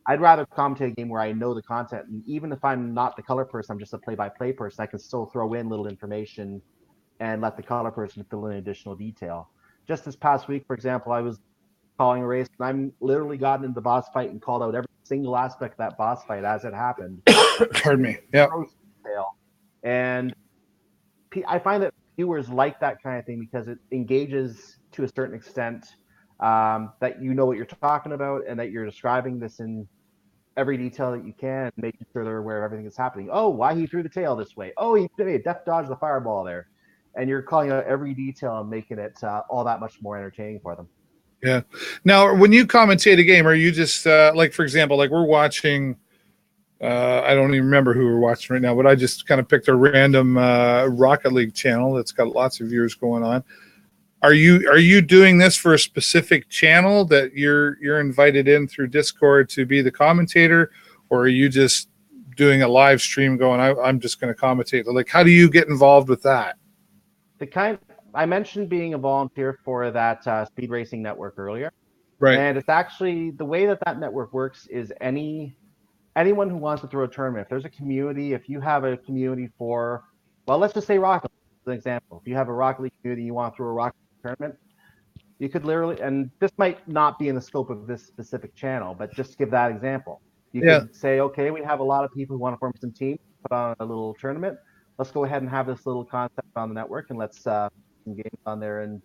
I'd rather commentate a game where I know the content. And even if I'm not the color person, I'm just a play by play person, I can still throw in little information and let the color person fill in additional detail. Just this past week, for example, I was calling a race and I'm literally gotten into the boss fight and called out every single aspect of that boss fight as it happened. Pardon me. Yeah. Detail. And I find that viewers like that kind of thing because it engages to a certain extent, that you know what you're talking about and that you're describing this in every detail that you can, making sure they're aware of everything that's happening. Oh, why he threw the tail this way? Oh, he did a death dodge the fireball there, and you're calling out every detail and making it all that much more entertaining for them. Yeah. Now, when you commentate a game, are you just like, for example, like we're watching? I don't even remember who we're watching right now, but I just kind of picked a random Rocket League channel that's got lots of viewers going on. Are you doing this for a specific channel that you're invited in through Discord to be the commentator, or are you just doing a live stream going, I'm just going to commentate? Like, how do you get involved with that? The kind I mentioned being a volunteer for that speed racing network earlier, Right. and it's actually the way that that network works is anyone who wants to throw a tournament. If there's a community, if you have a community for, well, let's just say Rocket League, as an example. If you have a Rocket League community, you want to throw a Rocket League tournament, you could literally, and this might not be in the scope of this specific channel, but just to give that example, you Yeah. could say, okay, we have a lot of people who want to form some teams, put on a little tournament. Let's go ahead and have this little concept on the network, and let's some games on there and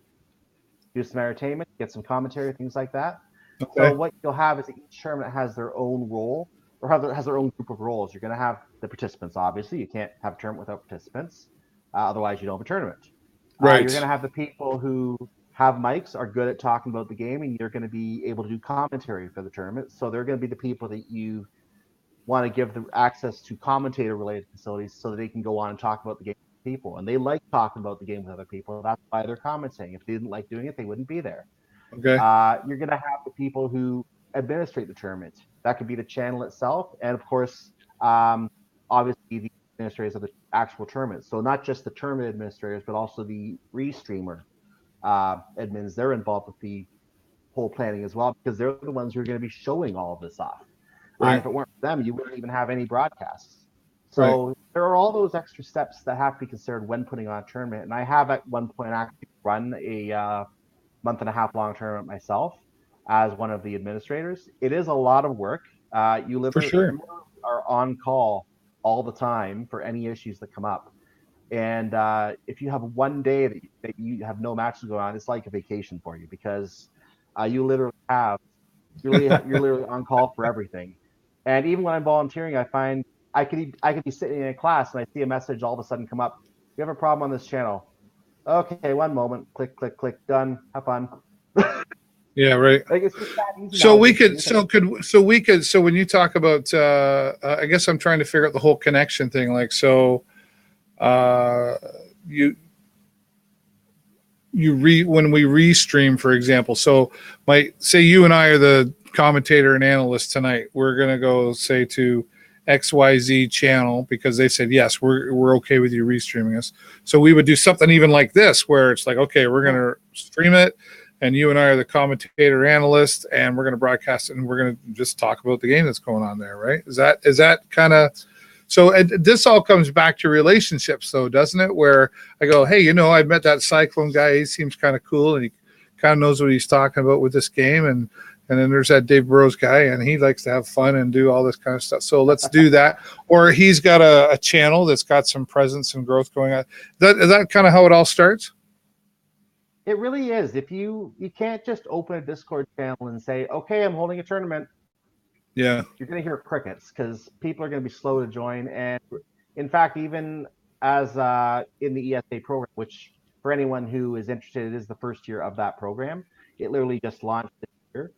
do some entertainment, get some commentary, things like that. So Okay. what you'll have is that each tournament has their own role, or has their own group of roles. You're going to have the participants. Obviously, you can't have a tournament without participants. Otherwise, you don't have a tournament. You're going Right. to have the people who have mics are good at talking about the game, and you're going to be able to do commentary for the tournament. So they're going to be the people that you want to give the access to commentator related facilities so that they can go on and talk about the game with people. And they like talking about the game with other people. That's why they're commenting. If they didn't like doing it, they wouldn't be there. Okay. You're going to have the people who administrate the tournament. That could be the channel itself, and of course, obviously the administrators of the actual tournament. So not just the tournament administrators, but also the restreamer admins. They're involved with the whole planning as well because they're the ones who are going to be showing all of this off. If Right. it weren't for them, you wouldn't even have any broadcasts. Right. So there are all those extra steps that have to be considered when putting on a tournament. And I have at one point actually run a month and a half long tournament myself as one of the administrators. It is a lot of work. You For literally sure. are on call all the time for any issues that come up. And if you have one day that you have no matches going on, it's like a vacation for you because you literally have you're literally on call for everything. And even when I'm volunteering, I find I could be sitting in a class and I see a message all of a sudden come up. You have a problem on this channel. Okay, one moment. Click, click, click. Done. Have fun. Yeah. Right. Like it's just that easy So we nowadays. could, so when you talk about, I guess I'm trying to figure out the whole connection thing. Like, so, uh, you, when we restream, for example, so say you and I are the commentator and analyst tonight. We're going to go say to XYZ channel because they said, yes, we're okay with you restreaming us. So we would do something even like this, where it's like, okay, we're going to stream it. And you and I are the commentator analyst, and we're going to broadcast it, and we're going to just talk about the game that's going on there, right? Is that kind of so? This all comes back to relationships, though, doesn't it? Where I go, hey, I met that Cyclone guy. He seems kind of cool, and he kind of knows what he's talking about with this game. And then there's that Dave Burrows guy, and he likes to have fun and do all this kind of stuff. So let's do that. Or he's got a channel that's got some presence and growth going on. Is that kind of how it all starts? It really is. If you can't just open a Discord channel and say, "Okay, I'm holding a tournament," Yeah. you're going to hear crickets because people are going to be slow to join. And in fact, even as in the ESA program, which for anyone who is interested, it is the first year of that program. It literally just launched this year.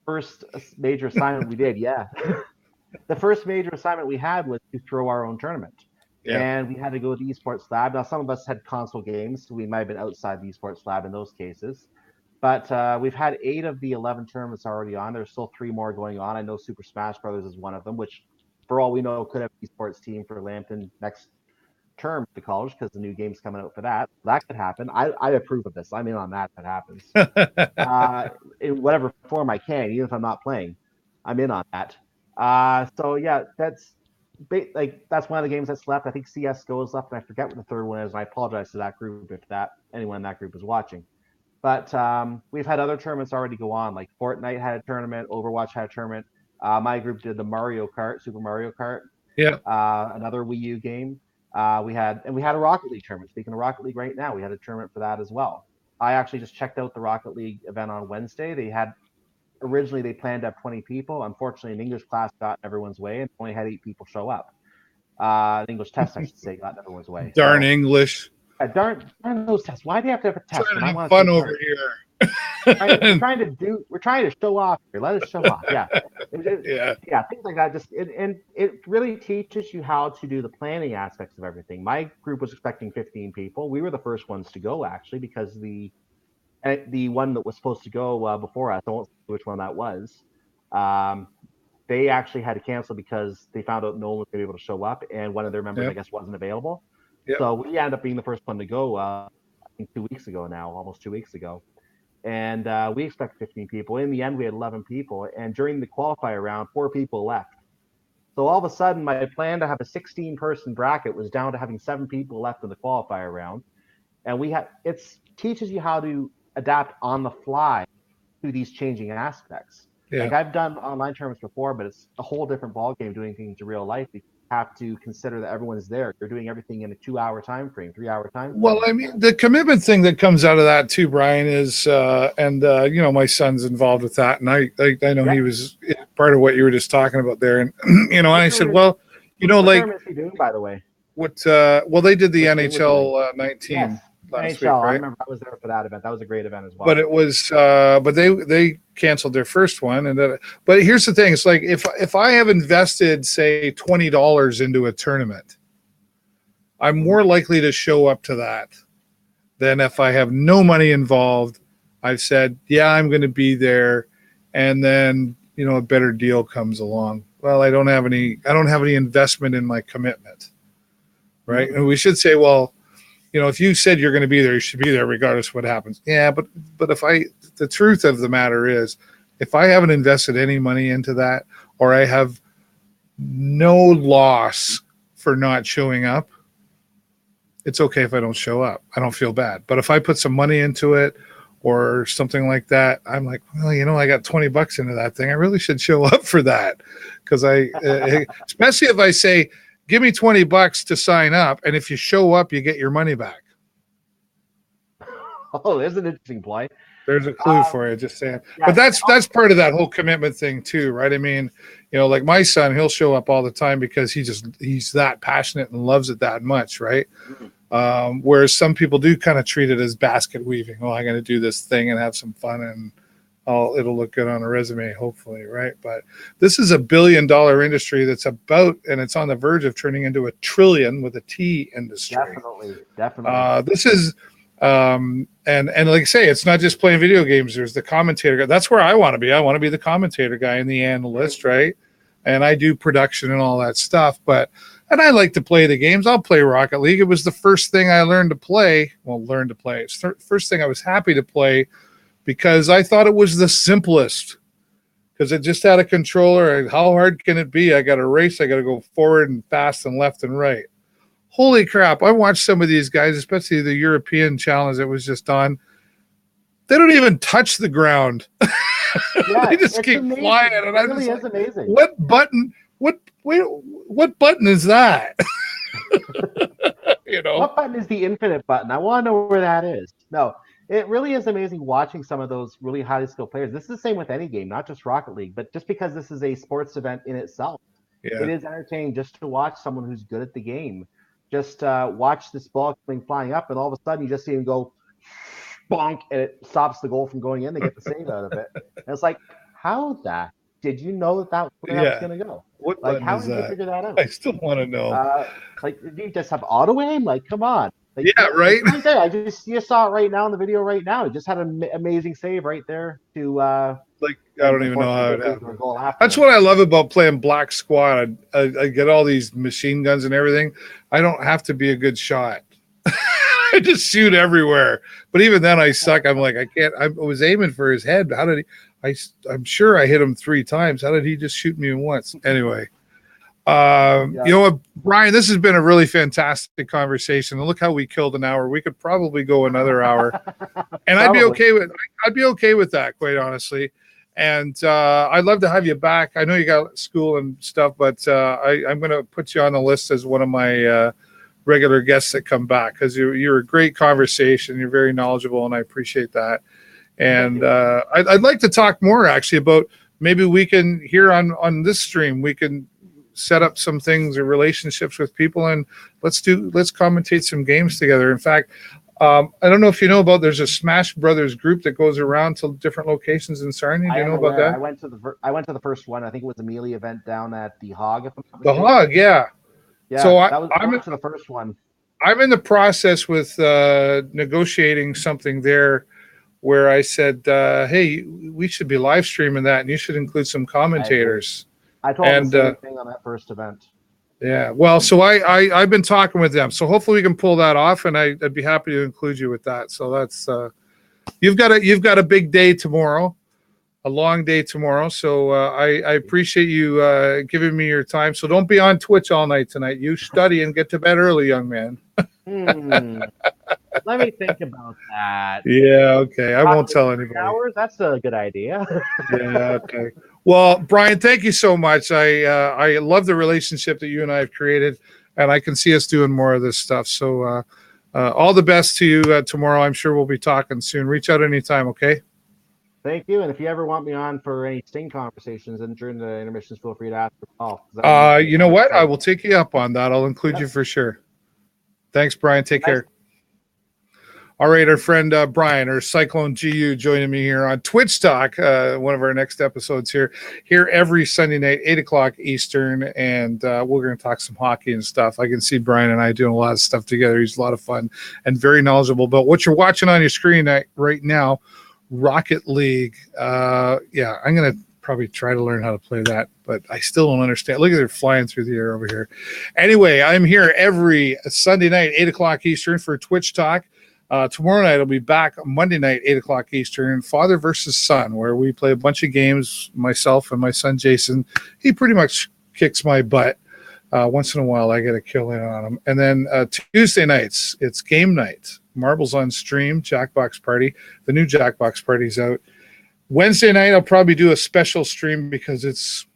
First major assignment we did, yeah. The first major assignment we had was to throw our own tournament. Yeah. And we had to go to the esports lab. Now, some of us had console games, so we might have been outside the esports lab in those cases. But we've had 8 of the 11 tournaments already on. There's still 3 more going on. I know Super Smash Brothers is one of them, which, for all we know, could have an esports team for Lambton next term at the college because the new game's coming out for that. That could happen. I approve of this. I'm in on that if it happens. In whatever form I can, even if I'm not playing, I'm in on that. So yeah, that's one of the games that's left. I think CS:GO is left, and I forget what the third one is. And I apologize to that group if anyone in that group is watching. But we've had other tournaments already go on. Like Fortnite had a tournament, Overwatch had a tournament. My group did the Super Mario Kart, Yeah. another Wii U game. We had a Rocket League tournament. Speaking of Rocket League, right now we had a tournament for that as well. I actually just checked out the Rocket League event on Wednesday. Originally they planned to have 20 people. Unfortunately, an English class got in everyone's way and only had 8 people show up. An English test, I should say, got in everyone's way. Darn So, English. darn those tests. Why do you have to have a test Trying when to I have want to fun take over part? here. We're trying to show off here. Let us show off. Yeah. Yeah. Yeah, things like that. And it really teaches you how to do the planning aspects of everything. My group was expecting 15 people. We were the first ones to go actually because the one that was supposed to go before us, I won't say which one that was. They actually had to cancel because they found out no one was going to be able to show up, and one of their members, I Yep. guess, wasn't available. Yep. So we ended up being the first one to go. I think 2 weeks ago now, almost 2 weeks ago, and we expected 15 people. In the end, we had 11 people, and during the qualifier round, 4 people left. So all of a sudden, my plan to have a 16-person bracket was down to having 7 people left in the qualifier round, and it teaches you how to adapt on the fly to these changing aspects. Yeah. Like I've done online tournaments before, but it's a whole different ballgame doing things in real life. You have to consider that everyone's there. You're doing everything in a 2-hour time frame, 3-hour time frame. Well, I mean, the commitment thing that comes out of that too, Brian, is, my son's involved with that, and I know he was part of what you were just talking about there, and and I said, well, what like tournament is he doing, by the way? what? Well, they did the Which game was he doing? NHL Yes. 19. last week, NHL. I right? remember I was there for that event. That was a great event as well. But it was, but they canceled their first one, and then. But here's the thing: it's like if I have invested, say, $20 into a tournament, I'm more likely to show up to that than if I have no money involved. I've said, yeah, I'm going to be there, and then a better deal comes along. Well, I don't have any investment in my commitment, right? And we should say, well, if you said you're going to be there, you should be there regardless of what happens. Yeah, but the truth of the matter is, if I haven't invested any money into that, or I have no loss for not showing up, it's okay if I don't show up. I don't feel bad. But if I put some money into it or something like that, I'm like, well, I got $20 into that thing. I really should show up for that, because especially if I say, give me $20 to sign up, and if you show up, you get your money back. Oh, there's an interesting point. There's a clue for you, just saying. Yeah, But that's part of that whole commitment thing too, right? I mean, like my son, he'll show up all the time because he's that passionate and loves it that much, right? Whereas some people do kind of treat it as basket weaving. Oh, I'm going to do this thing and have some fun, and it'll look good on a resume, hopefully, right? But this is $1 billion industry that's and it's on the verge of turning into a trillion with a T industry. Definitely. This is, and like I say, it's not just playing video games. There's the commentator guy. That's where I want to be. I want to be the commentator guy and the analyst, right? And I do production and all that stuff, and I like to play the games. I'll play Rocket League. It was the first thing I learned to play. Well, learned to play. It's the first thing I was happy to play, because I thought it was the simplest, because it just had a controller. How hard can it be? I got to race. I got to go forward and fast and left and right. Holy crap. I watched some of these guys, especially the European challenge that was just on. They don't even touch the ground. Yeah, they just keep amazing. flying. And it really is amazing. What button? What button is that? What button is the infinite button? I want to know where that is. No, it really is amazing watching some of those really highly skilled players. This is the same with any game, not just Rocket League, but just because this is a sports event in itself, it is entertaining just to watch someone who's good at the game. Just watch this ball coming flying up, and all of a sudden you just see him go bonk, and it stops the goal from going in. They get the save out of it. And it's like, how that? Did you know that was going to go? What how did you figure that out? I still want to know. Did you just have auto aim? Like, come on. Like, yeah, right. Right there. You saw it right now in the video right now. It just had an amazing save right there to. I don't even know how it happened. That's him. what I love about playing Black Squad. I get all these machine guns and everything. I don't have to be a good shot. I just shoot everywhere. But even then, I suck. I'm like, I can't. I was aiming for his head. How did he? I'm sure I hit him 3 times. How did he just shoot me once? Anyway. You know what, Brian, this has been a really fantastic conversation. And look how we killed an hour. We could probably go another hour, and I'd be okay with that, quite honestly. And I'd love to have you back. I know you got school and stuff, but I'm going to put you on the list as one of my regular guests that come back, because you're a great conversation. You're very knowledgeable, and I appreciate that. And I'd like to talk more actually about, maybe we can here on this stream, we can set up some things or relationships with people, and let's commentate some games together. In fact, I don't know if you know about, there's a Smash Brothers group that goes around to different locations in Sarnia. Do you know about that? I went to the first one. I think it was a melee event down at the Hog. The Hog, yeah. Yeah. So I went to the first one. I'm in the process with negotiating something there, where I said, hey, we should be live streaming that, and you should include some commentators. I told them the same thing on that first event. Yeah, well, so I've been talking with them, so hopefully we can pull that off, and I'd be happy to include you with that. So that's you've got a big day tomorrow, a long day tomorrow. So I appreciate you giving me your time. So don't be on Twitch all night tonight. You study and get to bed early, young man. Let me think about that. Yeah, okay. I won't tell anybody. Hours? That's a good idea. Yeah, okay. Well, Brian, thank you so much. I love the relationship that you and I have created, and I can see us doing more of this stuff. So all the best to you tomorrow. I'm sure we'll be talking soon. Reach out anytime, okay? Thank you. And if you ever want me on for any Sting conversations and during the intermissions, feel free to ask for a call. You know what? I will take you up on that. I'll include you for sure. Thanks, Brian. Take care. All right, our friend Brian, or Cyclone GU, joining me here on Twitch Talk, one of our next episodes here every Sunday night, 8 o'clock Eastern, and we're going to talk some hockey and stuff. I can see Brian and I doing a lot of stuff together. He's a lot of fun and very knowledgeable. But what you're watching on your screen right now, Rocket League. Yeah, I'm going to probably try to learn how to play that, but I still don't understand. Look at it flying through the air over here. Anyway, I'm here every Sunday night, 8 o'clock Eastern for Twitch Talk. Tomorrow night I'll be back Monday night, 8 o'clock Eastern, Father versus Son, where we play a bunch of games, myself and my son Jason. He pretty much kicks my butt. Once in a while I get a kill in on him. And then Tuesday nights, it's game night. Marbles on stream, Jackbox Party. The new Jackbox Party's out. Wednesday night I'll probably do a special stream because it's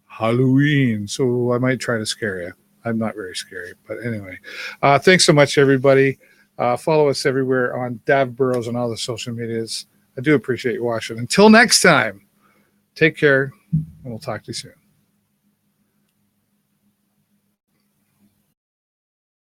Halloween, so I might try to scare you. I'm not very scary, but anyway. Thanks so much, everybody. Follow us everywhere on Dav Burrows and all the social medias. I do appreciate you watching. Until next time, take care, and we'll talk to you soon.